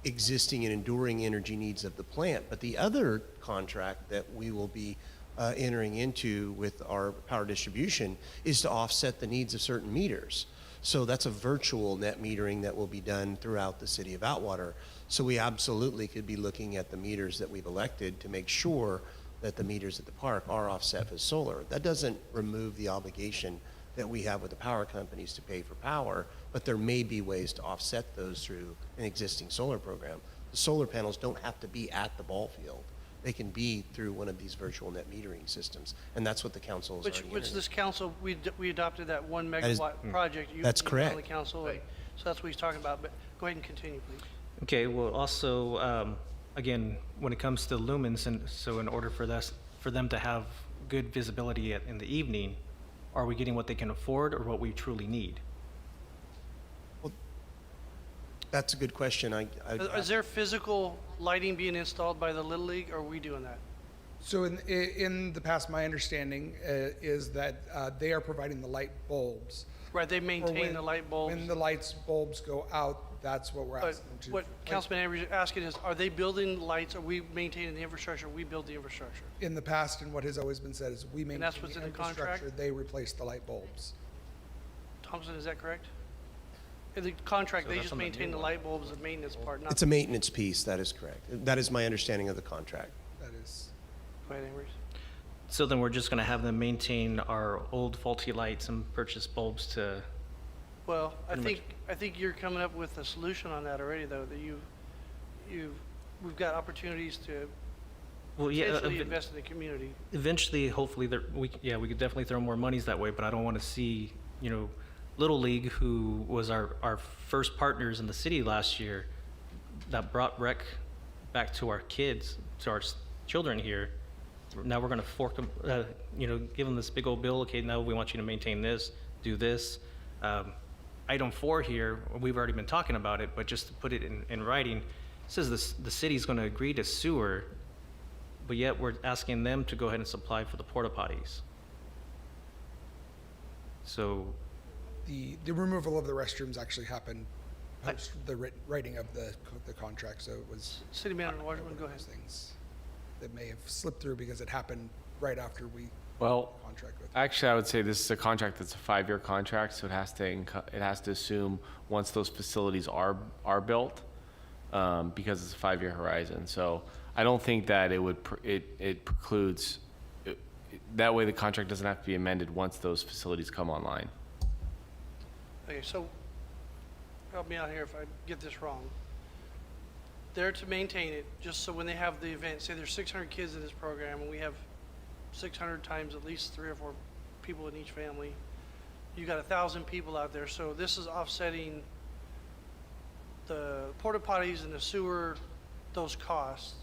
existing and enduring energy needs of the plant. But the other contract that we will be entering into with our power distribution is to offset the needs of certain meters. So that's a virtual net metering that will be done throughout the city of Atwater. So we absolutely could be looking at the meters that we've elected to make sure that the meters at the park are offset with solar. That doesn't remove the obligation that we have with the power companies to pay for power, but there may be ways to offset those through an existing solar program. The solar panels don't have to be at the ball field. They can be through one of these virtual net metering systems, and that's what the council is already Which entering. this council, we adopted that 1 is- megawatt project. that's You correct. on the council, and so that's what he's talking about, but go ahead and continue, please. Okay, well, also, again, when it comes to lumens, and so in order for them to have good visibility in the evening, are we getting what they can afford or what we truly need? That's a good question. Is there physical lighting being installed by the Little League, or are we doing that? So in the past, my understanding is that they are providing the light bulbs. Right, they Or maintain the light bulbs. When the bulbs go out, that's what we're But asking them to. what Councilman Avery is asking is, are they building lights, are we maintaining the infrastructure, we build the infrastructure? In the past, and what has always been said is we maintain that's what's the in the contract? infrastructure, they replace the light bulbs. Thompson, is that correct? In the contract, So they that's just on the maintain new the one. light bulbs, the maintenance part, not. It's a maintenance piece, that is correct. That is my understanding of the contract. That is. Go ahead, Avery. So then we're just gonna have them maintain our old faulty lights and purchase bulbs to, Well, Pretty I think you're coming up with a solution on that already, though, that we've got opportunities to well, yeah, potentially invest in the community. eventually, hopefully, we could definitely throw more monies that way, but I don't want to see, Little League, who was our first partners in the city last year, that brought rec back to our kids, to our children here. Now we're going to fork them, give them this big old bill. Okay, now we want you to maintain this, do this. Item 4 here, we've already been talking about it, but just to put it in writing, it says the city's going to agree to sewer, but yet we're asking them to go ahead and supply for the porta potties. So, The removal of the restrooms actually happened post the writing of the contract, so it was. City Manager Waterman, go ahead. Things that may have slipped through because it happened right after we Well, contract with. actually, I would say this is a contract that's a 5-year contract, so it has to assume once those facilities are built, because it's a 5-year horizon. So I don't think that it precludes. That way, the contract doesn't have to be amended once those facilities come online. Okay, so help me out here if I get this wrong. They're to maintain it, just so when they have the event, say there's 600 kids in this program, and we have 600 times at least 3 or 4 people in each family. You got 1,000 people out there, so this is offsetting the porta potties and the sewer, those costs.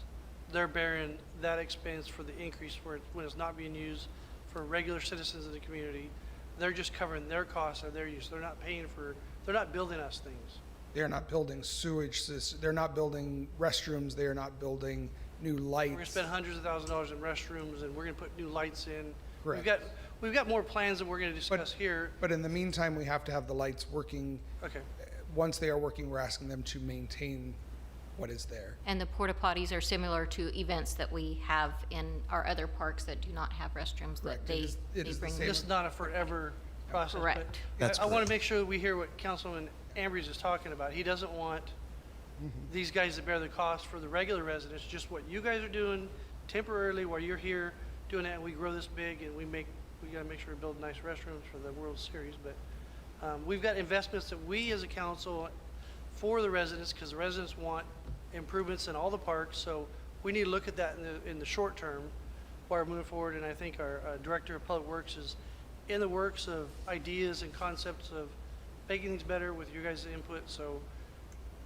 They're bearing that expense for the increase when it's not being used for regular citizens of the community. They're just covering their costs of their use. They're not paying for, they're not building us things. They're not building sewage systems, they're not building restrooms, they are not building new lights. We're gonna spend hundreds of thousands of dollars in restrooms, and we're gonna put new lights in. Correct. We've got more plans that we're gonna discuss here. But in the meantime, we have to have the lights working. Okay. Once they are working, we're asking them to maintain what is there. And the porta potties are similar to events that we have in our other parks that do not have restrooms, that Correct. they It is the bring. same. This is not a forever process. but Correct. That's I wanna correct. make sure that we hear what Councilman Ambrose is talking about. He doesn't want these guys to bear the cost for the regular residents, just what you guys are doing temporarily while you're here doing that, and we grow this big, and we gotta make sure we build nice restrooms for the World Series, but we've got investments that we as a council for the residents, because the residents want improvements in all the parks, so we need to look at that in the short term while we're moving forward, and I think our Director of Public Works is in the works of ideas and concepts of making things better with your guys' input, so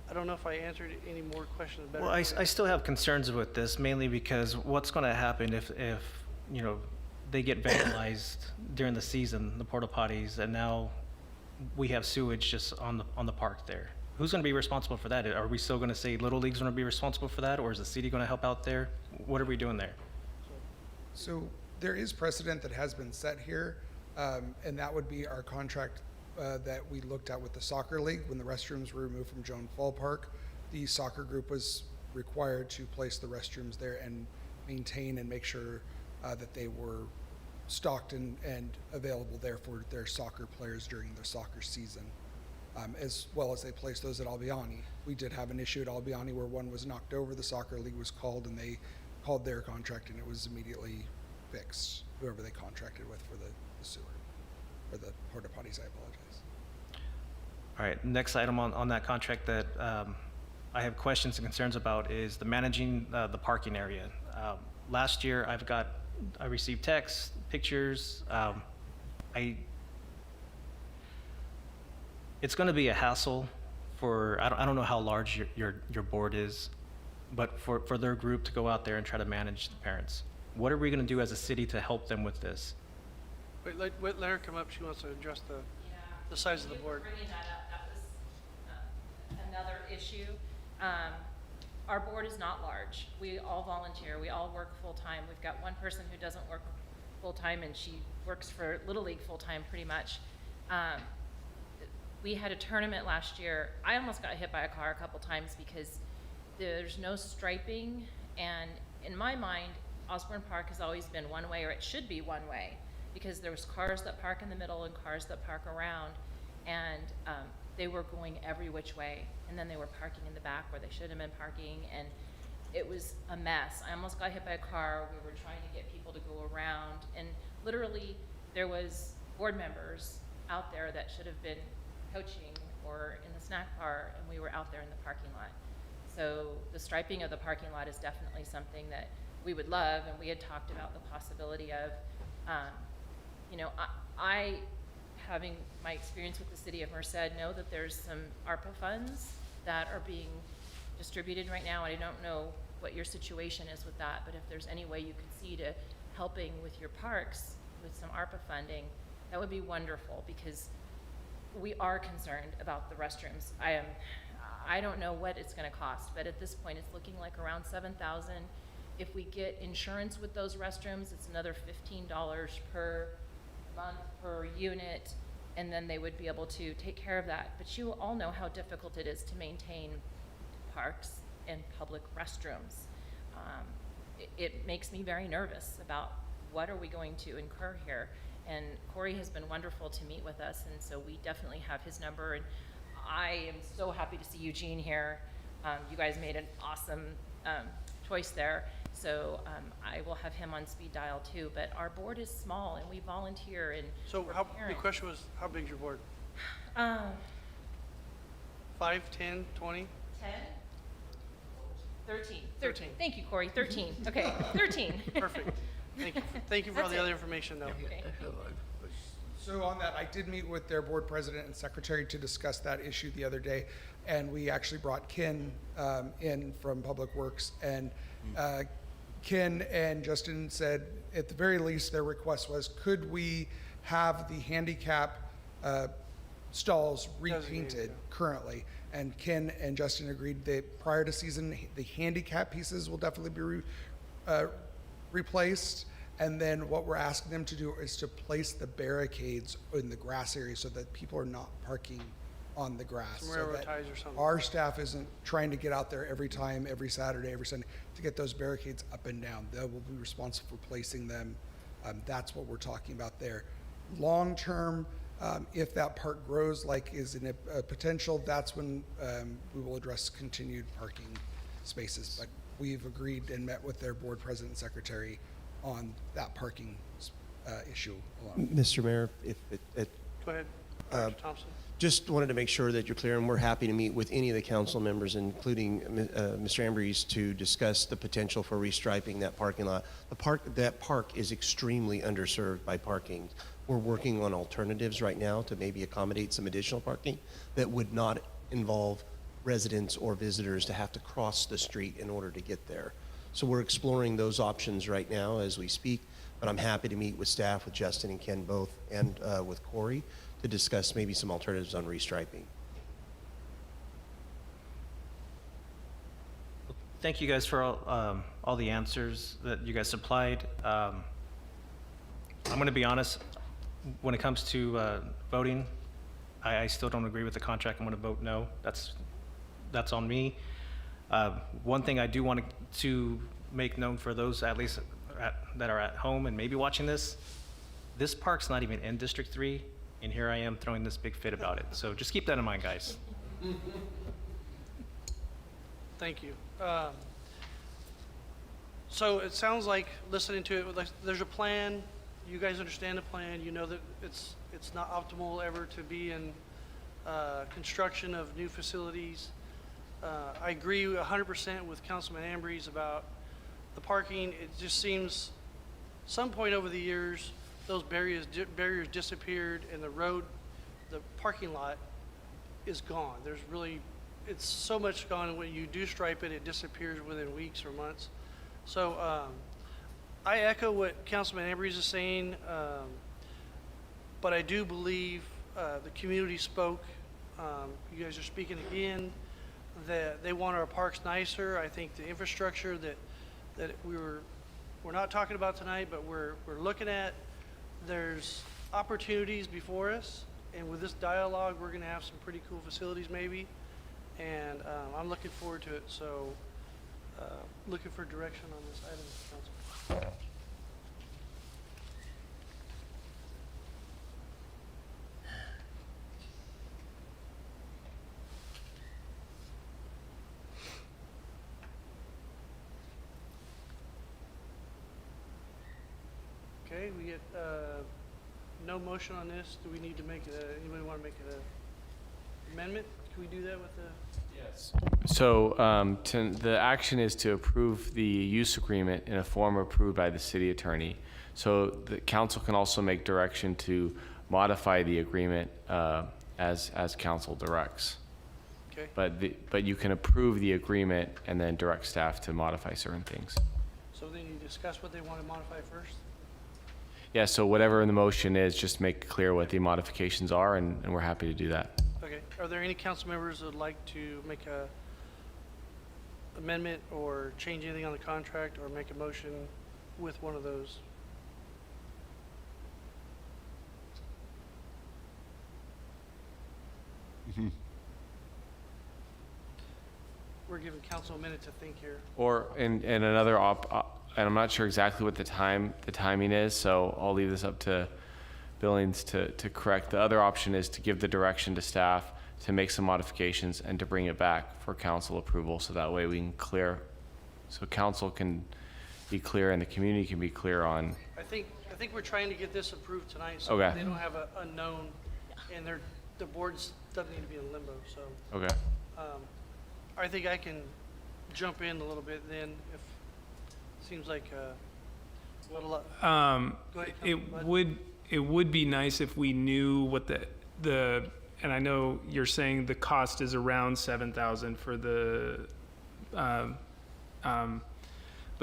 I don't know if I answered any more questions better. Well, I still have concerns with this, mainly because what's going to happen if you know, they get vandalized during the season, the porta potties, and now we have sewage just on the park there. Who's going to be responsible for that? Are we still going to say Little League's going to be responsible for that, or is the city going to help out there? What are we doing there? So there is precedent that has been set here, and that would be our contract that we looked at with the soccer league. When the restrooms were removed from Joan Fall Park, the soccer group was required to place the restrooms there and maintain and make sure that they were stocked and available there for their soccer players during the soccer season, as well as they placed those at Albiani. We did have an issue at Albiani where one was knocked over. The soccer league was called, and they called their contract, and it was immediately fixed, whoever they contracted with for the sewer, or the porta potties, I apologize. All right, next item on that contract that I have questions and concerns about is the managing the parking area. Last year, I received texts, pictures. It's going to be a hassle for, I don't know how large your board is, but for their group to go out there and try to manage the parents. What are we going to do as a city to help them with this? Wait, let her come up. She wants to address the size of the board. Bringing that up, that was another issue. Our board is not large. We all volunteer. We all work full-time. We've got one person who doesn't work full-time, and she works for Little League full-time pretty much. We had a tournament last year. I almost got hit by a car a couple times because there's no striping, and in my mind, Osborne Park has always been one way, or it should be one way, because there was cars that park in the middle and cars that park around, and they were going every which way, and then they were parking in the back where they should have been parking, and it was a mess. I almost got hit by a car. We were trying to get people to go around, and literally there was board members out there that should have been coaching or in the snack bar, and we were out there in the parking lot. So the striping of the parking lot is definitely something that we would love, and we had talked about the possibility of, you know, I having my experience with the city of Merced, know that there's some ARPA funds that are being distributed right now. I don't know what your situation is with that, but if there's any way you could see to helping with your parks with some ARPA funding, that would be wonderful, because we are concerned about the restrooms. I don't know what it's gonna cost, but at this point it's looking like around $7,000. If we get insurance with those restrooms, it's another $15 per month per unit, and then they would be able to take care of that. But you all know how difficult it is to maintain parks and public restrooms. It makes me very nervous about what are we going to incur here. And Corey has been wonderful to meet with us, and so we definitely have his number, and I am so happy to see Eugene here. You guys made an awesome choice there. So I will have him on speed dial too, but our board is small and we volunteer, and So the question was, how big's your board? 5, 10, 20? 10? 13. Thank you, Corey. 13. Okay, 13. Perfect. Thank you for all the other information though. Okay. So on that, I did meet with their board president and secretary to discuss that issue the other day, and we actually brought Ken in from Public Works, and Ken and Justin said, at the very least, their request was, could we have the handicap stalls repainted currently? And Ken and Justin agreed that prior to season, the handicap pieces will definitely be replaced. And then what we're asking them to do is to place the barricades in the grass area so that people are not parking on the grass. Some so railroad that ties or something. our staff isn't trying to get out there every time, every Saturday, every Sunday, to get those barricades up and down. They will be responsible for placing them. That's what we're talking about there. Long term, if that park grows like is in a potential, that's when we will address continued parking spaces. But we've agreed and met with their board president and secretary on that parking issue alone. Mr. Mayor, if Go ahead, Dr. Thompson. just wanted to make sure that you're clear, and we're happy to meet with any of the council members, including Mr. Ambrose, to discuss the potential for restriping that parking lot. That park is extremely underserved by parking. We're working on alternatives right now to maybe accommodate some additional parking that would not involve residents or visitors to have to cross the street in order to get there. So we're exploring those options right now as we speak, but I'm happy to meet with staff, with Justin and Ken both, and with Corey to discuss maybe some alternatives on restriping. Thank you guys for all the answers that you guys supplied. I'm going to be honest, when it comes to voting, I still don't agree with the contract. I'm going to vote no. That's on me. One thing I do want to make known for those at least that are at home and maybe watching this park's not even in District 3, and here I am throwing this big fit about it. So just keep that in mind, guys. Thank you. So it sounds like, listening to it, like there's a plan. You guys understand the plan. You know that it's not optimal ever to be in construction of new facilities. I agree 100% with Councilman Ambrose about the parking. It just seems some point over the years those barriers disappeared, and the parking lot is gone. It's so much gone. When you do stripe it, it disappears within weeks or months. So I echo what Councilman Ambrose is saying, but I do believe the community spoke. You guys are speaking again that they want our parks nicer. I think the infrastructure that we're not talking about tonight, but we're looking at, there's opportunities before us, and with this dialogue, we're going to have some pretty cool facilities maybe. And I'm looking forward to it, so looking for direction on this item, Council. Okay, we get no motion on this. Do we need to make anybody want to make an amendment? Can we do that with the? Yes. So the action is to approve the use agreement in a form approved by the city attorney. So the council can also make direction to modify the agreement as council directs. Okay. But you can approve the agreement and then direct staff to modify certain things. So then you discuss what they want to modify first? Yeah, so whatever in the motion is, just make clear what the modifications are, and we're happy to do that. Okay. Are there any council members that would like to make a amendment or change anything on the contract or make a motion with one of those? We're giving council a minute to think here. Or and another and I'm not sure exactly what the timing is, so I'll leave this up to Billings to correct. The other option is to give the direction to staff to make some modifications and to bring it back for council approval, so that way we can so council can be clear and the community can be clear on. I think we're trying to get this approved tonight, so Okay. they don't have an unknown, and the board doesn't need to be in limbo. So Okay. I think I can jump in a little bit then if it seems like go ahead, it would be nice if we knew what the and I know you're saying the cost is around $7,000 for the but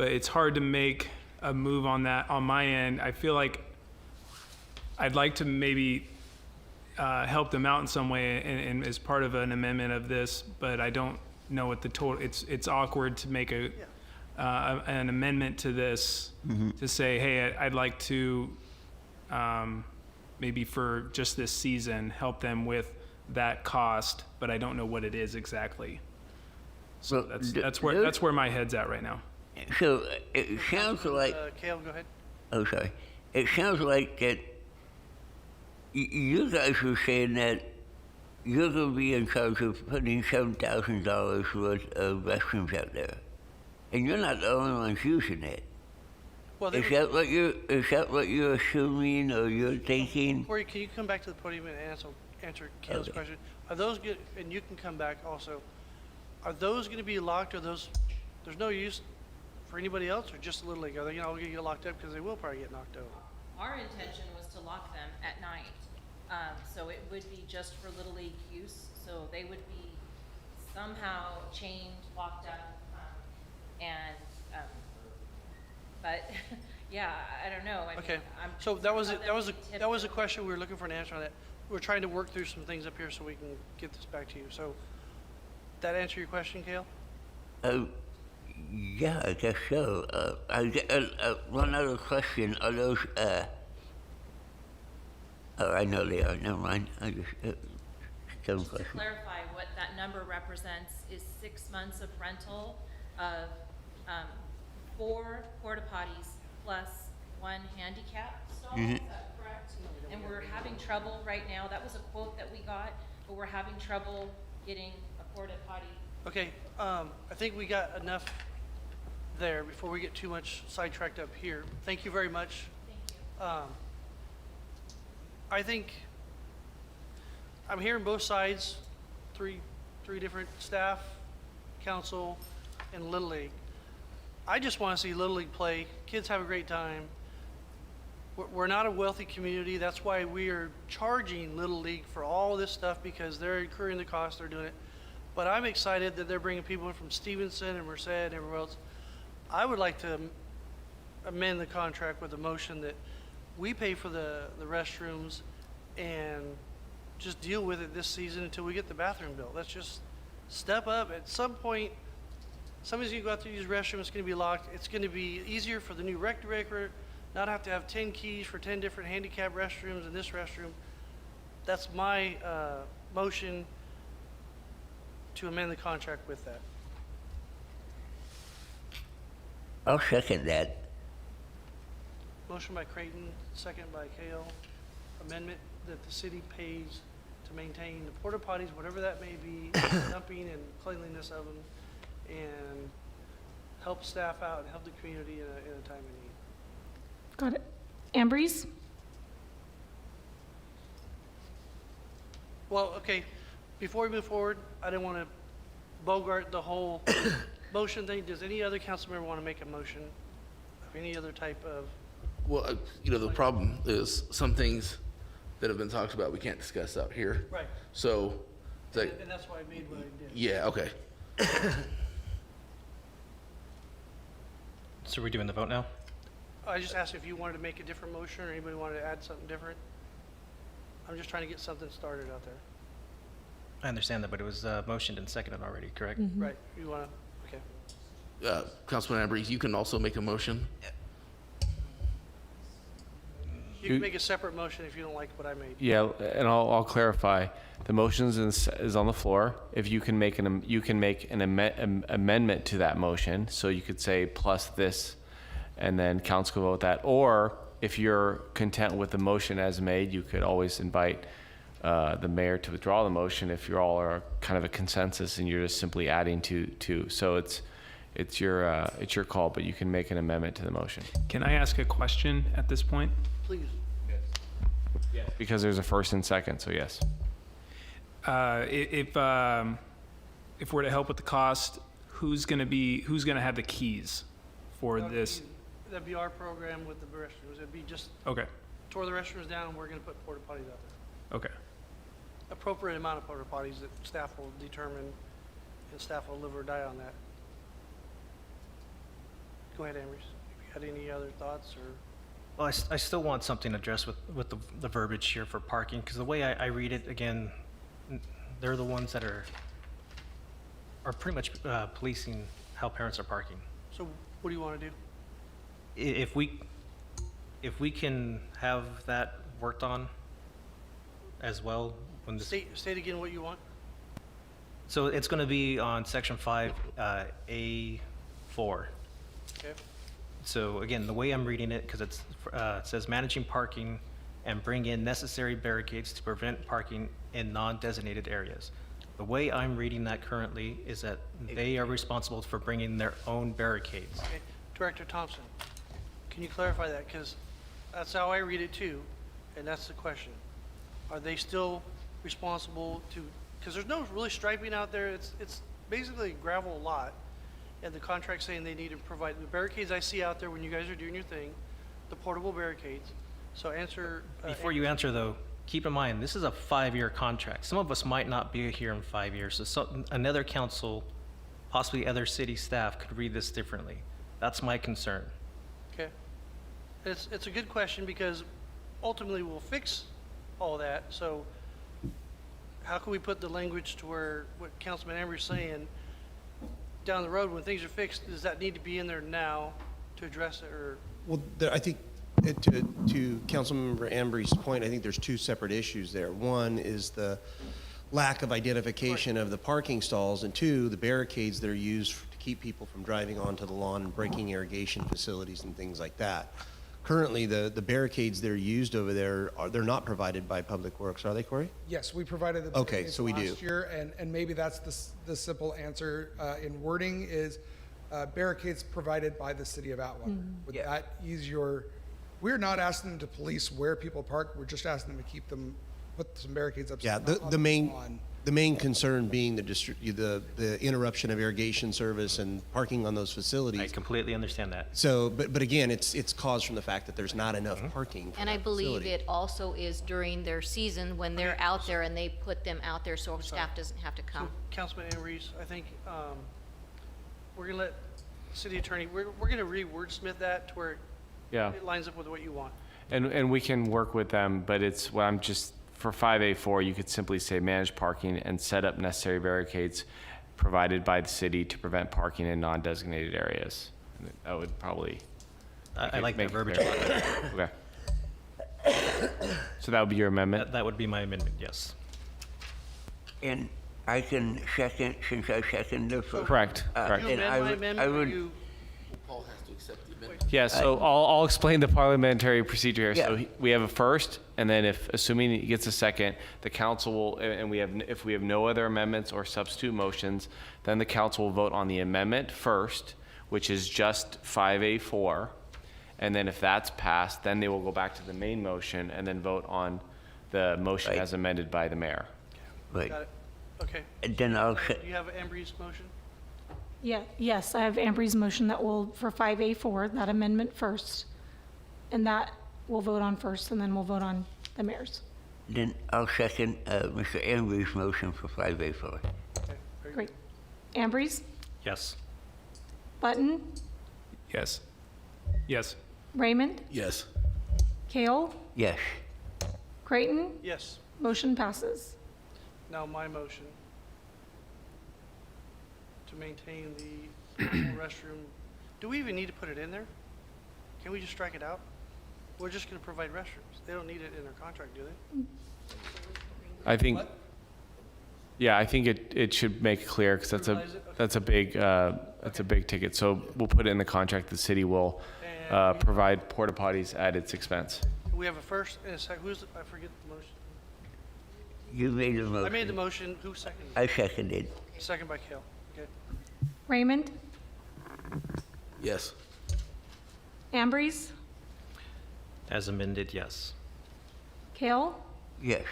it's hard to make a move on that on my end. I feel like I'd like to maybe help them out in some way and as part of an amendment of this, but I don't know what the total. It's awkward to make an amendment to this to say, hey, I'd like to maybe for just this season help them with that cost, but I don't know what it is exactly. So that's where my head's at right now. So it sounds like. Cale, go ahead. Oh, sorry. It sounds like that you guys were saying that you're going to be in charge of putting $7,000 worth of restrooms out there, and you're not the only ones using it. Well, is that what you're assuming or you're thinking? Corey, can you come back to the podium and answer Cale's question? Are those good? And you can come back also. Are those going to be locked? Or there's no use for anybody else, or just Little League? Are they going to get locked up? Because they will probably get knocked over. Our intention was to lock them at night. So it would be just for Little League use. So they would be somehow chained, locked up, but yeah, I don't know. I Okay, mean, I'm so that was, concerned that was, about them that was a being question, we were looking for an answer on that. We're trying to work through some things up here so we can get this back to you. So, that answer your question, Kale? Yeah, I guess so. One other question. Are those, oh, I know they are. Never mind. I just, dumb Just to question. clarify, what that number represents is 6 months of rental of 4 porta potties plus 1 handicap stall. Is that correct? And we're having trouble right now. That was a quote that we got, but we're having trouble getting a porta potty. Okay, I think we got enough there before we get too much sidetracked up here. Thank you very much. Thank you. I think I'm hearing both sides, three different staff, council, and Little League. I just want to see Little League play. Kids have a great time. We're not a wealthy community. That's why we are charging Little League for all this stuff, because they're incurring the cost, they're doing it. But I'm excited that they're bringing people in from Stevenson and Merced and everywhere else. I would like to amend the contract with a motion that we pay for the restrooms and just deal with it this season until we get the bathroom built. Let's just step up. At some point, somebody's gonna go out there, use the restroom, it's gonna be locked. It's gonna be easier for the new rec director not have to have 10 keys for 10 different handicap restrooms in this restroom. That's my motion to amend the contract with that. I'll second that. Motion by Creighton, second by Kale. Amendment that the city pays to maintain the porta potties, whatever that may be, dumping and cleanliness of them, and help staff out and help the community in a time of need. Got it. Ambrose? Well, okay, before we move forward, I didn't want to bogart the whole motion thing. Does any other council member want to make a motion of any other type of? Well, the problem is some things that have been talked about we can't discuss out here. Right. So, it's like, And that's why I made what I did. yeah, okay. So we're doing the vote now? I just asked if you wanted to make a different motion or anybody wanted to add something different. I'm just trying to get something started out there. I understand that, but it was motioned and seconded already, correct? Right, you want to, okay. Councilman Ambrose, you can also make a motion. You can make a separate motion if you don't like what I made. Yeah, and I'll clarify. The motion is on the floor. If you can make an amendment to that motion, so you could say plus this, and then council could vote that. Or if you're content with the motion as made, you could always invite the mayor to withdraw the motion if you all are kind of a consensus and you're just simply adding to. So it's your call, but you can make an amendment to the motion. Can I ask a question at this point? Please. Yes. Because there's a first and second, so yes. If we're to help with the cost, who's gonna have the keys for this? That'd be our program with the restrooms. It'd be just Okay. tore the restrooms down and we're going to put porta potties out there. Okay. Appropriate amount of porta potties that staff will determine, and staff will live or die on that. Go ahead, Ambrose. If you had any other thoughts or? Well, I still want something addressed with the verbiage here for parking, because the way I read it, again, they're the ones that are pretty much policing how parents are parking. So what do you want to do? If we can have that worked on as well, when this, State again what you want. so it's going to be on section 5, A4. Okay. So again, the way I'm reading it, because it says managing parking and bring in necessary barricades to prevent parking in non-designated areas. The way I'm reading that currently is that they are responsible for bringing their own barricades. Okay. Director Thompson, can you clarify that? Because that's how I read it too, and that's the question. Are they still responsible to, because there's no really striping out there. It's basically a gravel lot. And the contract saying they need to provide the barricades I see out there when you guys are doing your thing, the portable barricades. So answer. Before you answer though, keep in mind, this is a 5-year contract. Some of us might not be here in 5 years, so another council, possibly other city staff, could read this differently. That's my concern. Okay. It's a good question because ultimately we'll fix all that. So how can we put the language to where what Councilman Embry's saying down the road when things are fixed, does that need to be in there now to address it or? Well, I think to Councilmember Embry's point, I think there's two separate issues there. One is the lack of identification of the parking stalls, and two, the barricades that are used to keep people from driving onto the lawn and breaking irrigation facilities and things like that. Currently, the barricades that are used over there, they're not provided by Public Works, are they, Corey? Yes, we provided the Okay, barricades so we do. last year, and maybe that's the simple answer in wording is barricades provided by the city of Atwater. Would that ease your? We're not asking them to police where people park. We're just asking them to keep them, put some barricades up. Yeah, the main concern being the interruption of irrigation service and parking on those facilities. I completely understand that. So, but again, it's caused from the fact that there's not enough parking. For And I that believe facility. it also is during their season when they're out there and they put them out there so staff doesn't have to come. So Councilman Embry's, I think we're gonna let city attorney, we're gonna re-wordsmith that to where Yeah. it lines up with what you want. And we can work with them, but it's what I'm just, for 5A4, you could simply say manage parking and set up necessary barricades provided by the city to prevent parking in non-designated areas. And that would probably. I like that make it verbiage. clear. Okay. So that would be your amendment? That would be my amendment, yes. And I can second, since I seconded the first. Correct, correct. You And amend I my would- amendment I or would- you? Paul has to accept the amendment. Yeah, so I'll explain the parliamentary procedure here. So Yeah. we have a first, and then assuming he gets a second, the council will, and if we have no other amendments or substitute motions, then the council will vote on the amendment first, which is just 5A4. And then if that's passed, then they will go back to the main motion and then vote on the motion Right. as amended by the mayor. Right. Got it. Okay. And then I'll Do you have Embry's motion? Yeah, yes, I have Ambry's motion that will, for 5A4, that amendment first. And that we'll vote on first, and then we'll vote on the mayor's. Then I'll second Mr. Embry's motion for 5A4. Okay, very Great. Ambry's, Yes. Button, Yes. Yes. Raymond, Yes. Kale, Yes. Creighton, good. Yes. motion passes. Now my motion to maintain the restroom. Do we even need to put it in there? Can we just strike it out? We're just gonna provide restrooms. They don't need it in their contract, do they? I think, yeah, I think it should make it clear, because Revise it? Okay. that's a big ticket. So we'll put it in the contract, the city will And provide porta potties at its expense. we have a first and a second. I forget the motion. You made the motion. I made the motion. Who seconded? I seconded. Second by Kale. Okay. Raymond, Yes. Ambry's, As amended, yes. Kale, Yes.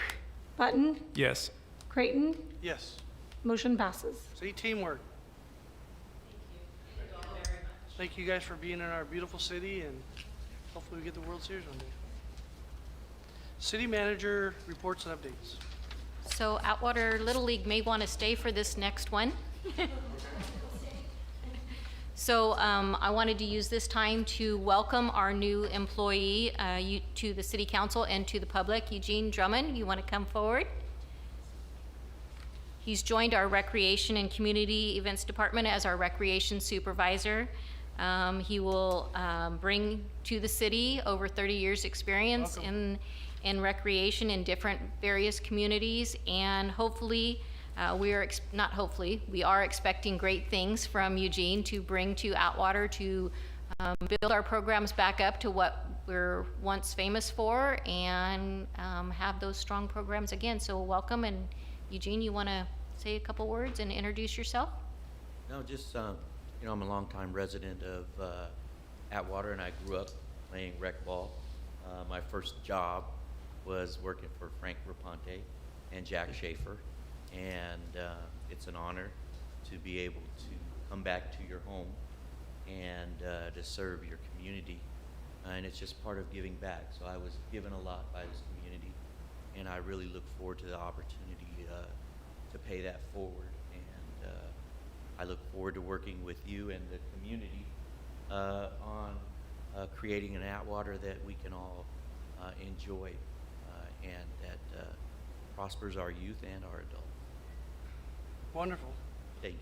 Button, Yes. Creighton, Yes. motion passes. See, teamwork. Thank you guys for being in our beautiful city, and hopefully we get the World Series one day. City manager reports and updates. So Atwater Little League may want to stay for this next one. So I wanted to use this time to welcome our new employee to the city council and to the public. Eugene Drummond, you want to come forward? He's joined our recreation and community events department as our recreation supervisor. He will bring to the city over 30 years experience in recreation in different various communities, and hopefully we are expecting great things from Eugene to bring to Atwater to build our programs back up to what we're once famous for, and have those strong programs again. So welcome, and Eugene, you want to say a couple words and introduce yourself? No, just, I'm a longtime resident of Atwater, and I grew up playing rec ball. My first job was working for Frank Raponte and Jack Schaefer, and it's an honor to be able to come back to your home and to serve your community, and it's just part of giving back. So I was given a lot by this community, and I really look forward to the opportunity to pay that forward. And I look forward to working with you and the community on creating an Atwater that we can all enjoy and that prospers our youth and our adults. Wonderful. Thank you.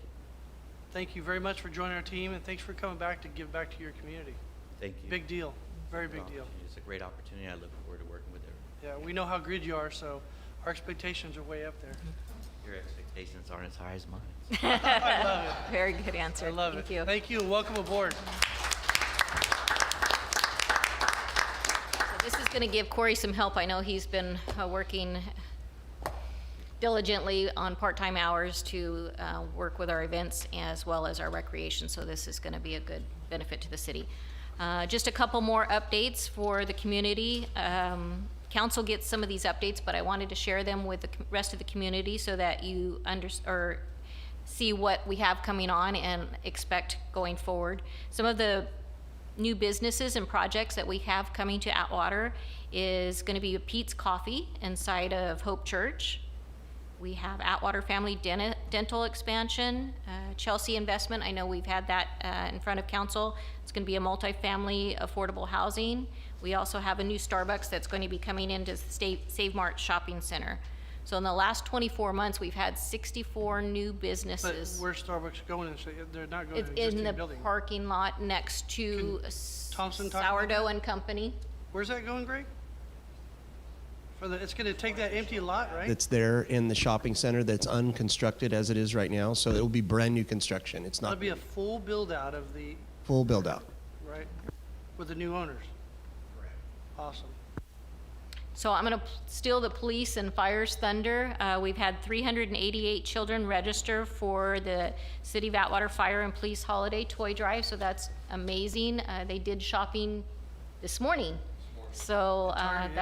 Thank you very much for joining our team, and thanks for coming back to give back to your community. Thank you. Big deal. Very big deal. It's a great opportunity. I look forward to working with everyone. Yeah, we know how good you are, so our expectations are way up there. Your expectations aren't as high as mine. I love it. Very good answer. I love Thank it. you. Thank you, and welcome aboard. So this is going to give Corey some help. I know he's been working diligently on part-time hours to work with our events as well as our recreation, so this is going to be a good benefit to the city. Just a couple more updates for the community. Council gets some of these updates, but I wanted to share them with the rest of the community so that you see what we have coming on and expect going forward. Some of the new businesses and projects that we have coming to Atwater is going to be Pete's Coffee inside of Hope Church. We have Atwater Family Dental expansion, Chelsea Investment. I know we've had that in front of council. It's going to be a multifamily affordable housing. We also have a new Starbucks that's going to be coming into the Save Mart Shopping Center. So in the last 24 months, we've had 64 new But businesses. where's Starbucks going? They're not going It's to an in existing the building. parking lot next to Thompson talk about Sourdough and Company. Where's that going, Greg? It's going to take that empty lot, right? That's there in the shopping center that's unconstructed as it is right now, so it will be brand new construction. It's That'll not be a full build out of the, full build out. right, with the new owners. Awesome. So I'm going to steal the police and fire's thunder. We've had 388 children register for the City of Atwater Fire and Police Holiday Toy Drive, so that's amazing. They did shopping this morning, so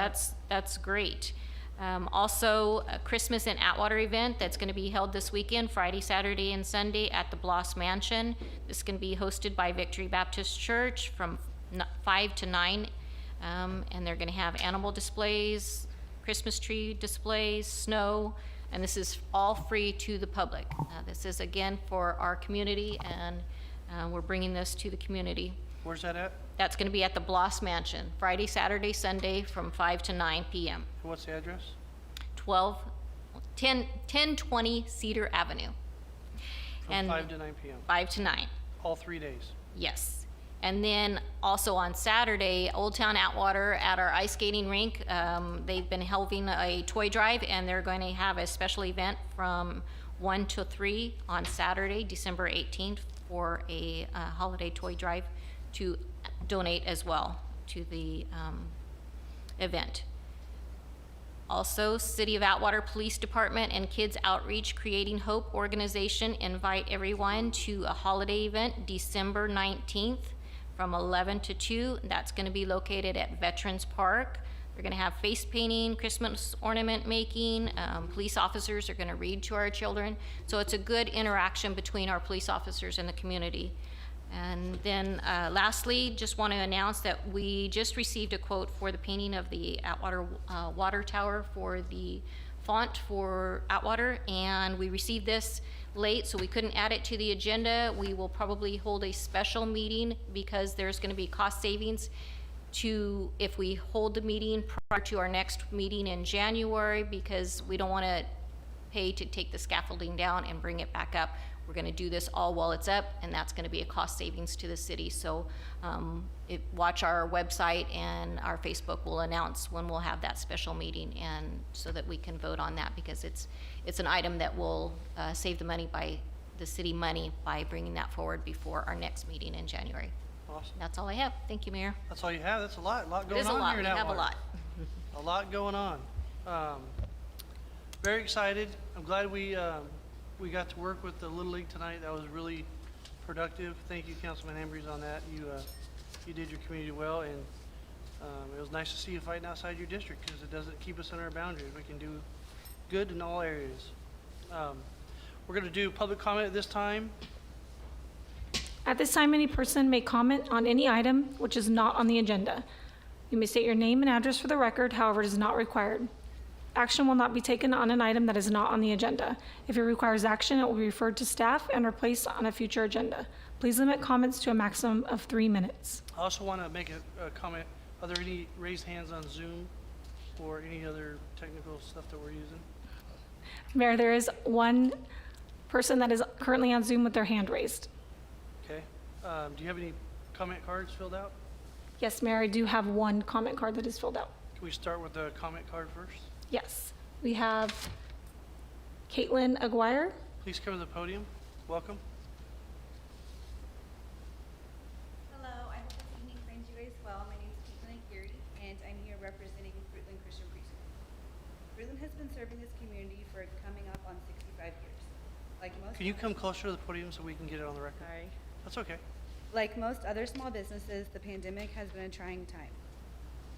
that's great. Also, a Christmas in Atwater event that's going to be held this weekend, Friday, Saturday, and Sunday at the Bloss Mansion. This is going to be hosted by Victory Baptist Church from 5 to 9. And they're going to have animal displays, Christmas tree displays, snow, and this is all free to the public. This is again for our community, and we're bringing this to the community. Where's that at? That's going to be at the Bloss Mansion, Friday, Saturday, Sunday from 5 to 9 p.m. What's the address? 1020 Cedar Avenue. From 5 to 9 p.m. 5 to 9. All 3 days. Yes. And then also on Saturday, Old Town Atwater at our ice skating rink, they've been holding a toy drive, and they're going to have a special event from 1 to 3 on Saturday, December 18th, for a holiday toy drive to donate as well to the event. Also, City of Atwater Police Department and Kids Outreach Creating Hope organization invite everyone to a holiday event December 19th from 11 to 2. That's going to be located at Veterans Park. They're going to have face painting, Christmas ornament making. Police officers are going to read to our children. So it's a good interaction between our police officers and the community. And then lastly, just want to announce that we just received a quote for the painting of the Atwater water tower for the font for Atwater, and we received this late, so we couldn't add it to the agenda. We will probably hold a special meeting because there's going to be cost savings to if we hold the meeting prior to our next meeting in January, because we don't want to pay to take the scaffolding down and bring it back up. We're going to do this all while it's up, and that's going to be a cost savings to the city. So watch our website, and our Facebook will announce when we'll have that special meeting, and so that we can vote on that, because it's an item that will save the city money by bringing that forward before our next meeting in January. Awesome. That's all I have. Thank you, Mayor. That's all you have? That's a lot It going is a on lot. here We in have a Atwater. lot. A lot going on. Very excited. I'm glad we got to work with the Little League tonight. That was really productive. Thank you, Councilman Ambrose, on that. You did your community well, and it was nice to see you fighting outside your district, because it doesn't keep us in our boundaries. We can do good in all areas. We're going to do public comment at this time. At this time, any person may comment on any item which is not on the agenda. You may state your name and address for the record, however, it is not required. Action will not be taken on an item that is not on the agenda. If it requires action, it will be referred to staff and replaced on a future agenda. Please limit comments to a maximum of 3 minutes. I also want to make a comment. Are there any raised hands on Zoom or any other technical stuff that we're using? Mayor, there is one person that is currently on Zoom with their hand raised. Okay. Do you have any comment cards filled out? Yes, Mayor, I do have one comment card that is filled out. Can we start with the comment card first? Yes, we have Caitlin Aguirre. Please come to the podium. Welcome. Hello, I hope this evening finds you guys well. My name is Caitlin Aguirre, and I'm here representing Fruitland Christian Preschool. Fruitland has been serving this community for coming up on 65 years. Like most Can you come closer to the podium so we can get it on the record? Sorry. That's okay. Like most other small businesses, the pandemic has been a trying time.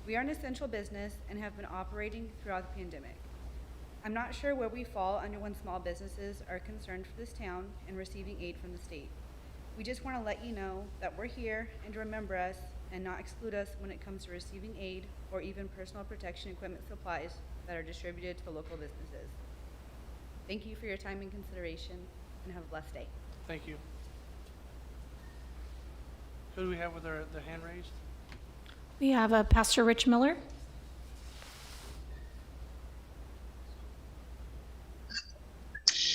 We are an essential business and have been operating throughout the pandemic. I'm not sure where we fall under when small businesses are concerned for this town and receiving aid from the state. We just want to let you know that we're here and remember us and not exclude us when it comes to receiving aid or even personal protection equipment supplies that are distributed to local businesses. Thank you for your time and consideration, and have a blessed day. Thank you. Who do we have with their hand raised? We have Pastor Rich Miller.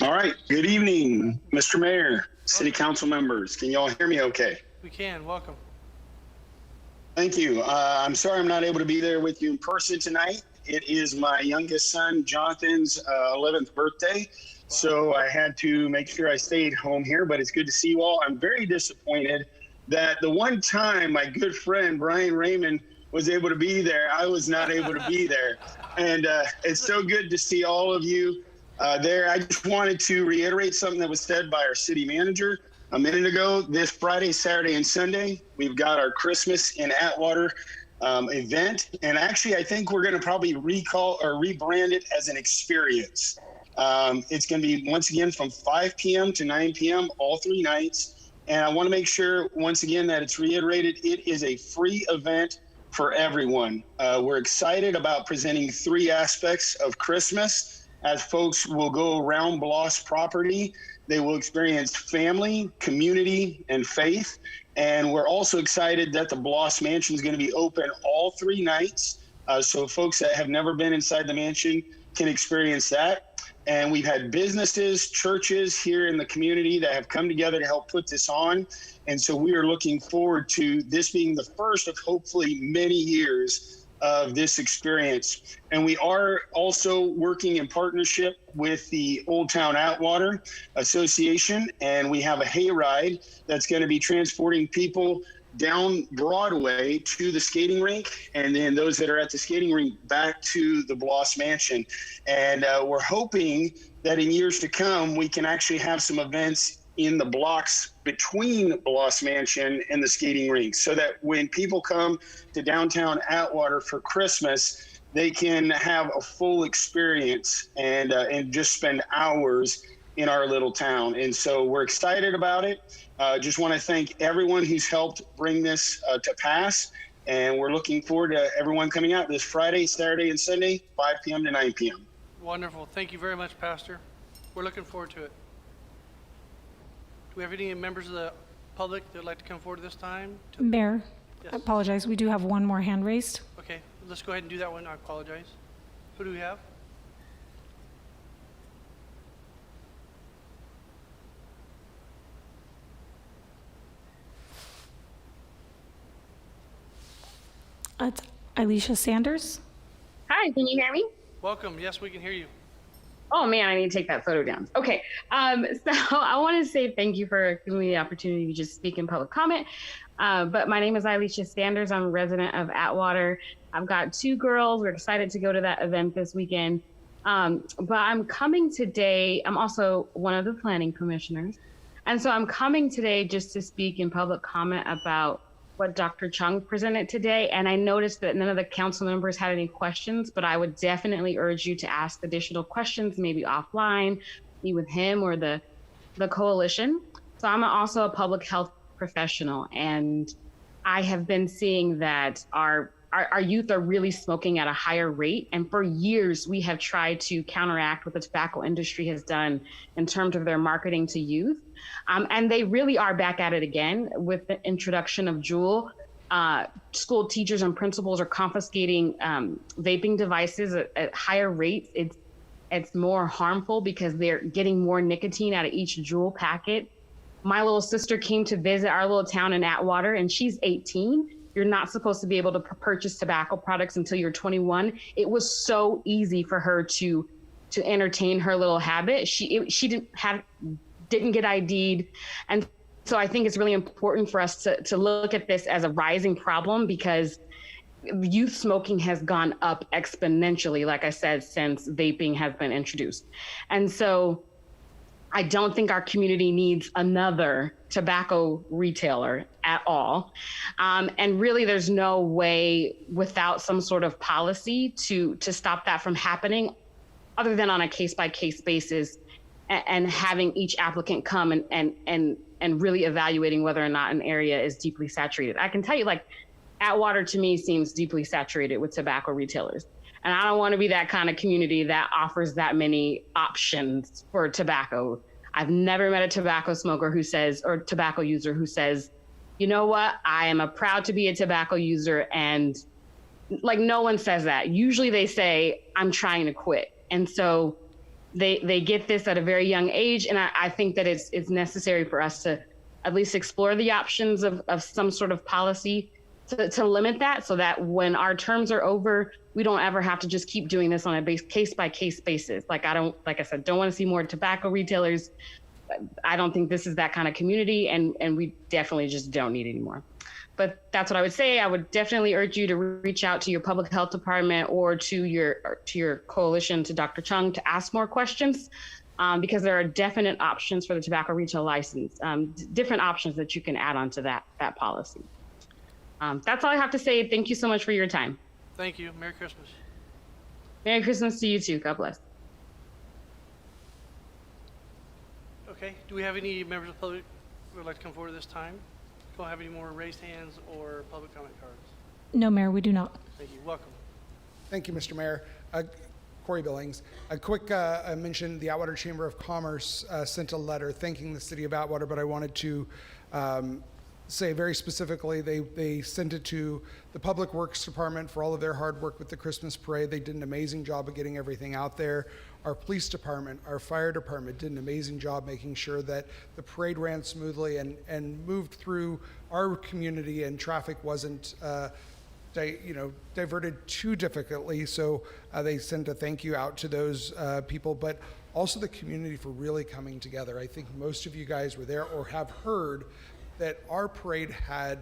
All right. Good evening, Mr. Mayor, City Council members. Can you all hear me okay? We can. Welcome. Thank you. I'm sorry I'm not able to be there with you in person tonight. It is my youngest son, Jonathan's 11th birthday. So I had to make sure I stayed home here, but it's good to see you all. I'm very disappointed that the one time my good friend Brian Raymond was able to be there, I was not able to be there. And it's so good to see all of you there. I just wanted to reiterate something that was said by our city manager a minute ago. This Friday, Saturday, and Sunday, we've got our Christmas in Atwater event. And actually, I think we're going to probably recall or rebrand it as an experience. It's going to be, once again, from 5 p.m. to 9 p.m. all 3 nights. And I want to make sure, once again, that it's reiterated, it is a free event for everyone. We're excited about presenting 3 aspects of Christmas. As folks will go around Bloss property, they will experience family, community, and faith. And we're also excited that the Bloss Mansion is going to be open all 3 nights. So folks that have never been inside the mansion can experience that. And we've had businesses, churches here in the community that have come together to help put this on. And so we are looking forward to this being the first of hopefully many years of this experience. And we are also working in partnership with the Old Town Atwater Association. And we have a hayride that's going to be transporting people down Broadway to the skating rink, and then those that are at the skating rink back to the Bloss Mansion. And we're hoping that in years to come, we can actually have some events in the blocks between Bloss Mansion and the skating rink, so that when people come to downtown Atwater for Christmas, they can have a full experience and just spend hours in our little town. And so we're excited about it. Just want to thank everyone who's helped bring this to pass. And we're looking forward to everyone coming out this Friday, Saturday, and Sunday, 5 p.m. to 9 p.m. Wonderful. Thank you very much, Pastor. We're looking forward to it. Do we have any members of the public that would like to come forward this time? Mayor, Yes. I apologize. We do have one more hand raised. Okay, let's go ahead and do that one. I apologize. Who do we have? It's Alicia Sanders. Hi, can you hear me? Welcome. Yes, we can hear you. Oh man, I need to take that photo down. Okay, so I want to say thank you for giving me the opportunity to just speak in public comment. But my name is Alicia Sanders. I'm a resident of Atwater. I've got 2 girls. We're excited to go to that event this weekend. But I'm coming today. I'm also one of the planning commissioners. And so I'm coming today just to speak in public comment about what Dr. Chung presented today. And I noticed that none of the council members had any questions, but I would definitely urge you to ask additional questions, maybe offline, meet with him or the coalition. So I'm also a public health professional, and I have been seeing that our our youth are really smoking at a higher rate. And for years, we have tried to counteract what the tobacco industry has done in terms of their marketing to youth. And they really are back at it again with the introduction of Juul. School teachers and principals are confiscating vaping devices at higher rates. It's more harmful because they're getting more nicotine out of each Juul packet. My little sister came to visit our little town in Atwater, and she's 18. You're not supposed to be able to purchase tobacco products until you're 21. It was so easy for her to entertain her little habit. She didn't get ID'd, and so I think it's really important for us to look at this as a rising problem, because youth smoking has gone up exponentially, like I said, since vaping has been introduced. And so I don't think our community needs another tobacco retailer at all. And really, there's no way without some sort of policy to stop that from happening, other than on a case-by-case basis, and having each applicant come and really evaluating whether or not an area is deeply saturated. I can tell you, like, Atwater to me seems deeply saturated with tobacco retailers. And I don't want to be that kind of community that offers that many options for tobacco. I've never met a tobacco smoker who says, or tobacco user who says, you know what, I am proud to be a tobacco user. And like, no one says that. Usually they say, I'm trying to quit. And so they get this at a very young age. And I think that it's necessary for us to at least explore the options of some sort of policy to limit that, so that when our terms are over, we don't ever have to just keep doing this on a case-by-case basis. Like I said, don't want to see more tobacco retailers. I don't think this is that kind of community, and we definitely just don't need any more. But that's what I would say. I would definitely urge you to reach out to your public health department or to your coalition, to Dr. Chung, to ask more questions, because there are definite options for the tobacco retail license, different options that you can add on to that policy. That's all I have to say. Thank you so much for your time. Thank you. Merry Christmas. Merry Christmas to you too. God bless. Okay, do we have any members of the public who would like to come forward this time? Don't have any more raised hands or public comment cards. No, Mayor, we do not. Thank you. Welcome. Thank you, Mr. Mayor. Corey Billings. A quick mention, the Atwater Chamber of Commerce sent a letter thanking the city of Atwater, but I wanted to say very specifically, they sent it to the Public Works Department for all of their hard work with the Christmas parade. They did an amazing job of getting everything out there. Our police department, our fire department did an amazing job making sure that the parade ran smoothly and moved through our community, and traffic wasn't diverted too difficultly. So they sent a thank you out to those people, but also the community for really coming together. I think most of you guys were there or have heard that our parade had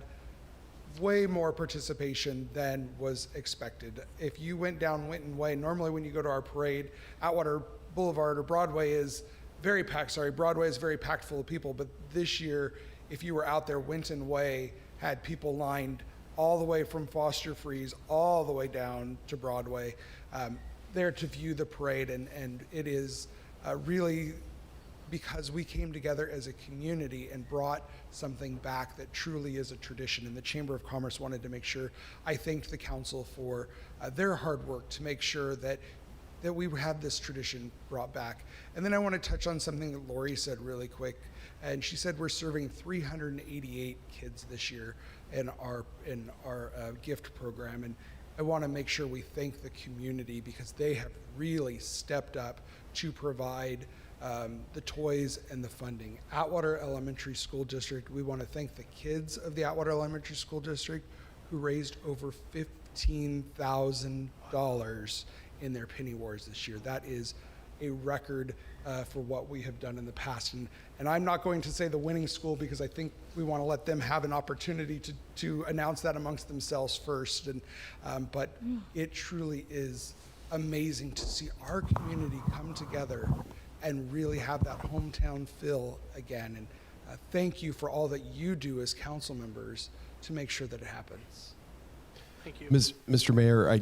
way more participation than was expected. If you went down Winton Way, normally when you go to our parade, Atwater Boulevard or Broadway is very packed. Broadway is very packed full of people, but this year, if you were out there, Winton Way had people lined all the way from Foster Freeze all the way down to Broadway there to view the parade, and it is really because we came together as a community and brought something back that truly is a tradition. And the Chamber of Commerce wanted to make sure, I thanked the council for their hard work to make sure that we have this tradition brought back. And then I want to touch on something that Lori said really quick. And she said we're serving 388 kids this year in our gift program. And I want to make sure we thank the community, because they have really stepped up to provide the toys and the funding. Atwater Elementary School District, we want to thank the kids of the Atwater Elementary School District who raised over $15,000 in their penny wars this year. That is a record for what we have done in the past. And I'm not going to say the winning school, because I think we want to let them have an opportunity to announce that amongst themselves first. But it truly is amazing to see our community come together and really have that hometown feel again. And thank you for all that you do as council members to make sure that it happens. Thank you. Mr. Mayor,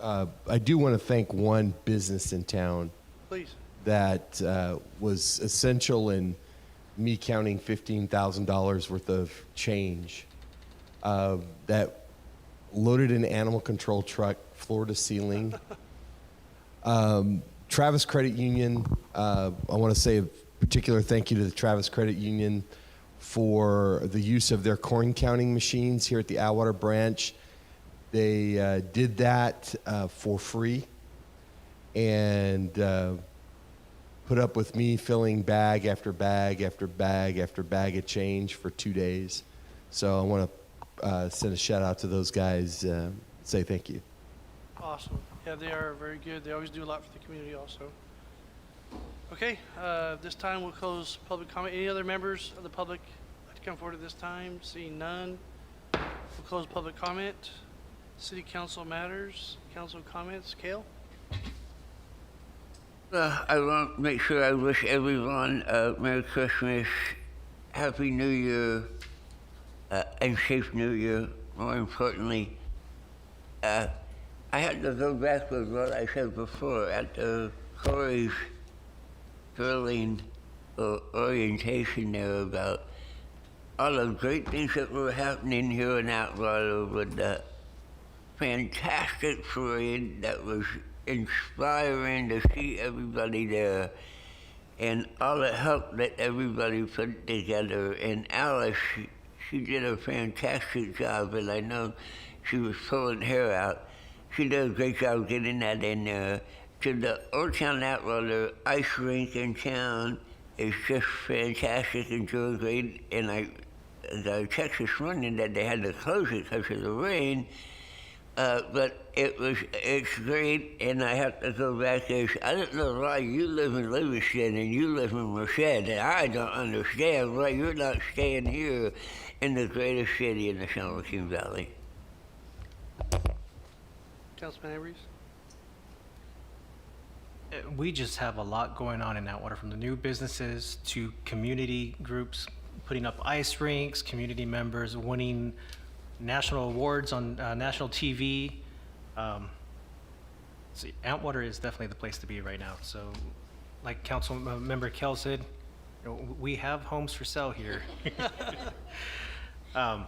I do want to thank one business in town. Please. That was essential in me counting $15,000 worth of change. That loaded an animal control truck, floor to ceiling. Travis Credit Union, I want to say a particular thank you to the Travis Credit Union for the use of their coin counting machines here at the Atwater branch. They did that for free and put up with me filling bag after bag after bag after bag of change for 2 days. So I want to send a shout out to those guys, say thank you. Awesome. Yeah, they are very good. They always do a lot for the community also. Okay, this time we'll close public comment. Any other members of the public like to come forward at this time? Seeing none, we'll close public comment. City council matters, council comments. Cale? I want to make sure I wish everyone Merry Christmas, Happy New Year, and safe New Year. More importantly, I had to go back with what I said before at Corey's grilling orientation there about all the great things that were happening here in Atwater with the fantastic parade that was inspiring to see everybody there and all the help that everybody put together. And Alice, she did a fantastic job, and I know she was pulling hair out. She did a great job getting that in there. To the Old Town Atwater ice rink in town is just fantastic and doing great. And I got a text this morning that they had to close it because of the rain. But it's great, and I have to go back there. I don't know why you live in Livingston and you live in Merced, and I don't understand why you're not staying here in the greatest city in the San Joaquin Valley. Councilman Avery? We just have a lot going on in Atwater, from the new businesses to community groups putting up ice rinks, community members winning national awards on national TV. So Atwater is definitely the place to be right now. So, like Council Member Kell said, you know, we have homes for sale here. I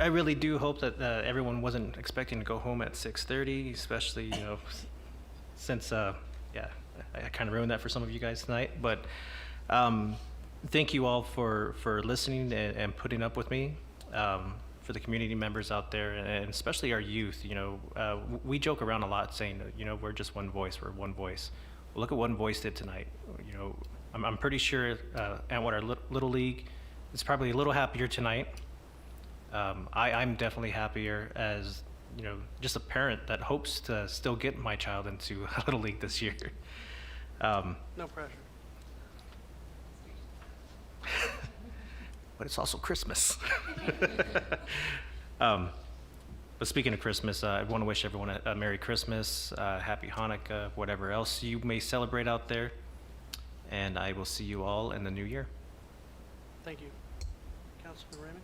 really do hope that everyone wasn't expecting to go home at 6:30, especially, you know, since yeah, I kind of ruined that for some of you guys tonight. But thank you all for listening and putting up with me. For the community members out there, and especially our youth, you know, we joke around a lot saying, you know, we're just one voice, we're one voice. Well, look at what One Voice did tonight. You know, I'm pretty sure Atwater Little League is probably a little happier tonight. I'm definitely happier as, you know, just a parent that hopes to still get my child into Little League this year. No pressure. But it's also Christmas. But speaking of Christmas, I want to wish everyone a Merry Christmas, Happy Hanukkah, whatever else you may celebrate out there. And I will see you all in the new year. Thank you. Councilman Raymond?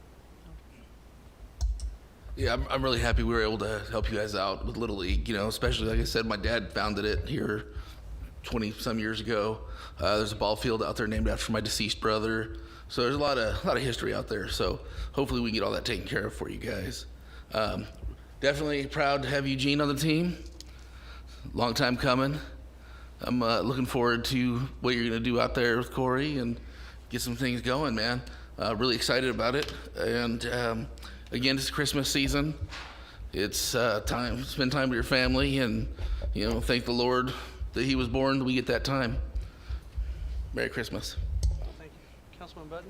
Yeah, I'm really happy we were able to help you guys out with Little League, you know, especially, like I said, my dad founded it here 20-some years ago. There's a ball field out there named after my deceased brother. So there's a lot of history out there. So hopefully we can get all that taken care of for you guys. Definitely proud to have Eugene on the team. Long time coming. I'm looking forward to what you're going to do out there with Corey and get some things going, man. Really excited about it. And again, it's Christmas season. It's time, spend time with your family, and, you know, thank the Lord that he was born, we get that time. Merry Christmas. Councilman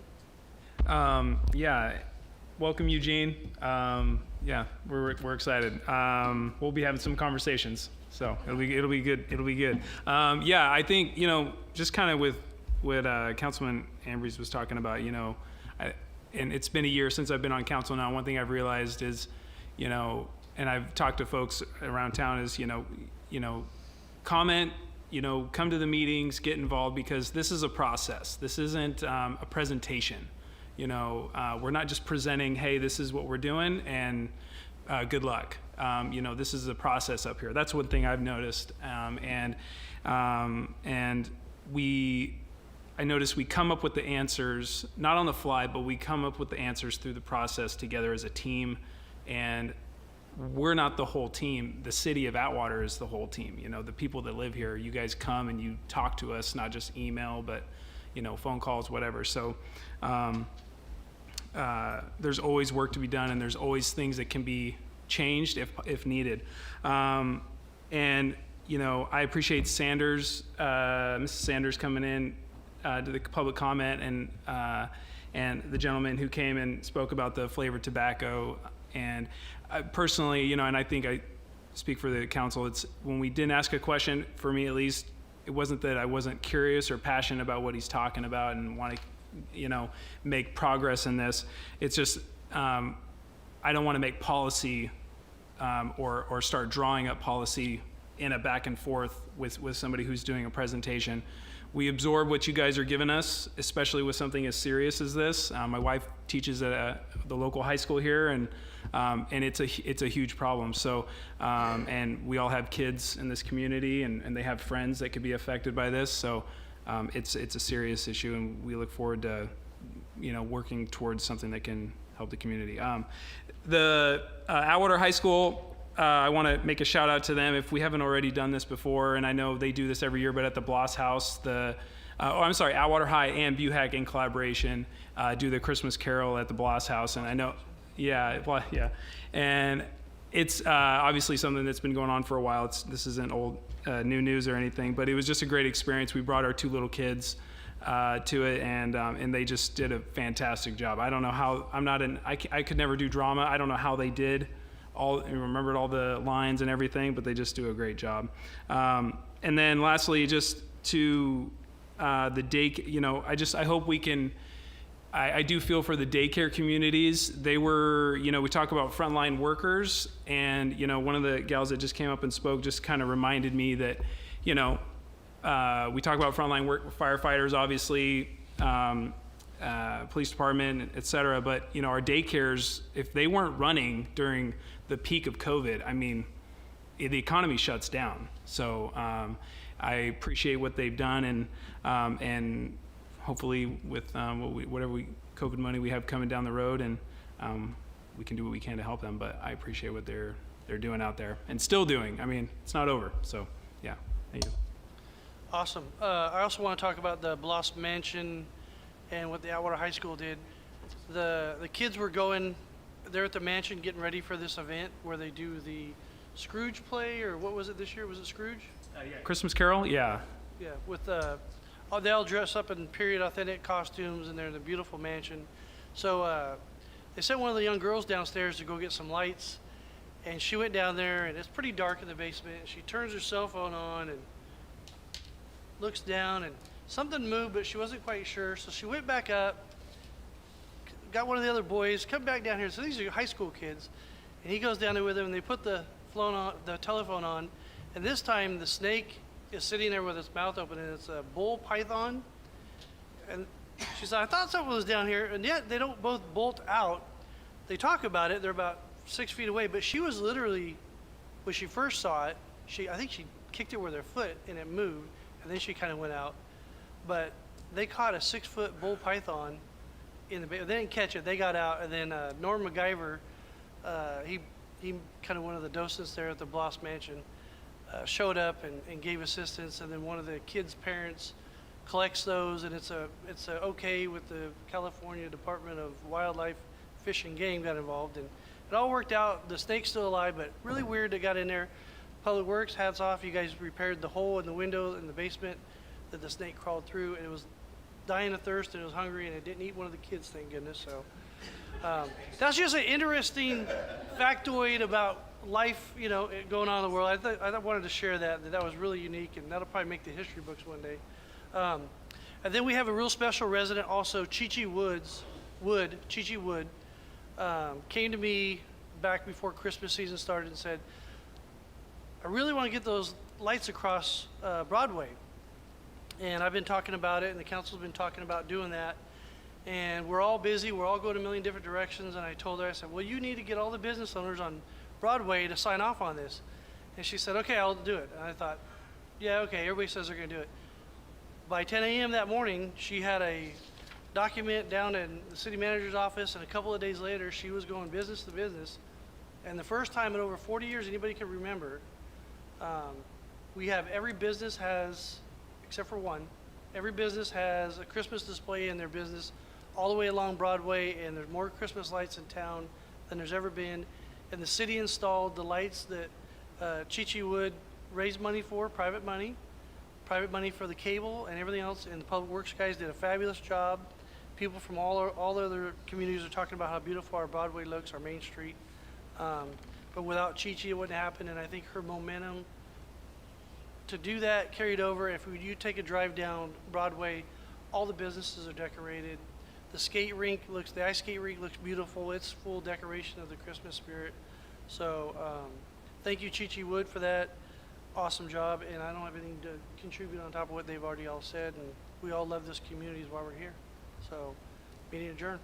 Button? Yeah, welcome Eugene. Yeah, we're excited. We'll be having some conversations, so it'll be good. It'll be good. Yeah, I think, you know, just kind of with what Councilman Ambrose was talking about, you know, and it's been a year since I've been on council now. One thing I've realized is, you know, and I've talked to folks around town, is, you know, comment. You know, come to the meetings, get involved, because this is a process. This isn't a presentation. You know, we're not just presenting, hey, this is what we're doing, and good luck. You know, this is a process up here. That's one thing I've noticed. And I noticed we come up with the answers, not on the fly, but we come up with the answers through the process together as a team. And we're not the whole team. The city of Atwater is the whole team. You know, the people that live here, you guys come and you talk to us, not just email, but, you know, phone calls, whatever. So there's always work to be done, and there's always things that can be changed if needed. And, you know, I appreciate Sanders, Mrs. Sanders coming in to the public comment, and the gentleman who came and spoke about the flavored tobacco. And personally, you know, and I think I speak for the council, it's when we didn't ask a question, for me at least, it wasn't that I wasn't curious or passionate about what he's talking about and want to, you know, make progress in this. It's just, I don't want to make policy or start drawing up policy in a back and forth with somebody who's doing a presentation. We absorb what you guys are giving us, especially with something as serious as this. My wife teaches at the local high school here, and it's a huge problem. So, and we all have kids in this community, and they have friends that could be affected by this. So, it's a serious issue, and we look forward to, you know, working towards something that can help the community. The Atwater High School. I want to make a shout out to them if we haven't already done this before, and I know they do this every year, but at the Bloss House, Atwater High and BUHAC in collaboration do the Christmas Carol at the Bloss House, and I know, yeah, and it's obviously something that's been going on for a while. This isn't old new news or anything, but it was just a great experience. We brought our 2 little kids to it, and they just did a fantastic job. I don't know how, I could never do drama. I don't know how they did. Remembered all the lines and everything, but they just do a great job. And then lastly, just to the day, you know, I hope we can, I do feel for the daycare communities. They were, you know, we talk about frontline workers, and, you know, one of the gals that just came up and spoke just kind of reminded me that, you know, we talk about frontline work, firefighters, obviously, police department, et cetera, but, you know, our daycares, if they weren't running during the peak of COVID, I mean, the economy shuts down. So I appreciate what they've done, and hopefully with whatever COVID money we have coming down the road, and we can do what we can to help them. But I appreciate what they're doing out there and still doing. I mean, it's not over. So yeah, thank you. Awesome. I also want to talk about the Bloss Mansion and what the Atwater High School did. The kids were going, they're at the mansion getting ready for this event where they do the Scrooge play, or what was it this year? Was it Scrooge? Yeah. Christmas Carol? Yeah. Yeah, with they all dress up in period authentic costumes, and they're in the beautiful mansion. So they sent one of the young girls downstairs to go get some lights, and she went down there, and it's pretty dark in the basement. She turns her cell phone on and looks down, and something moved, but she wasn't quite sure. So she went back up, got one of the other boys, come back down here. So these are high school kids, and he goes down there with them, and they put the telephone on, and this time the snake is sitting there with its mouth open, and it's a bull python. And she said, I thought something was down here, and yet they don't both bolt out. They talk about it, they're about 6 feet away, but she was literally, when she first saw it, I think she kicked it with her foot, and it moved, and then she kind of went out. But they caught a 6-foot bull python in the bay. They didn't catch it, they got out, and then Norm MacGyver, he kind of one of the docents there at the Bloss Mansion, showed up and gave assistance, and then one of the kids' parents collects those, and it's a okay with the California Department of Wildlife, Fish and Game got involved, and it all worked out. The snake's still alive, but really weird that got in there. Public Works, hats off, you guys repaired the hole in the window in the basement that the snake crawled through, and it was dying of thirst, and it was hungry, and it didn't eat one of the kids, thank goodness. So that's just an interesting factoid about life, you know, going on in the world. I wanted to share that was really unique, and that'll probably make the history books one day. And then we have a real special resident also, Chi-Chi Wood, came to me back before Christmas season started and said, I really want to get those lights across Broadway. And I've been talking about it, and the council's been talking about doing that. And we're all busy, we're all going a million different directions, and I told her, I said, well, you need to get all the business owners on Broadway to sign off on this. And she said, okay, I'll do it. And I thought, yeah, okay, everybody says they're gonna do it. By 10 a.m. that morning, she had a document down in the city manager's office, and a couple of days later, she was going business to business And the first time in over 40 years anybody can remember, we have every business has, except for one, every business has a Christmas display in their business all the way along Broadway, and there's more Christmas lights in town than there's ever been. And the city installed the lights that Chi-Chi Wood raised money for, private money for the cable and everything else, and the public works guys did a fabulous job. People from all the other communities are talking about how beautiful our Broadway looks, our Main Street. But without Chi-Chi, it wouldn't happen, and I think her momentum to do that carried over. If you take a drive down Broadway, all the businesses are decorated. The ice skate rink looks beautiful. It's full decoration of the Christmas spirit. So thank you, Chi-Chi Wood, for that awesome job. And I don't have anything to contribute on top of what they've already all said. And we all love this community while we're here. So meeting adjourned.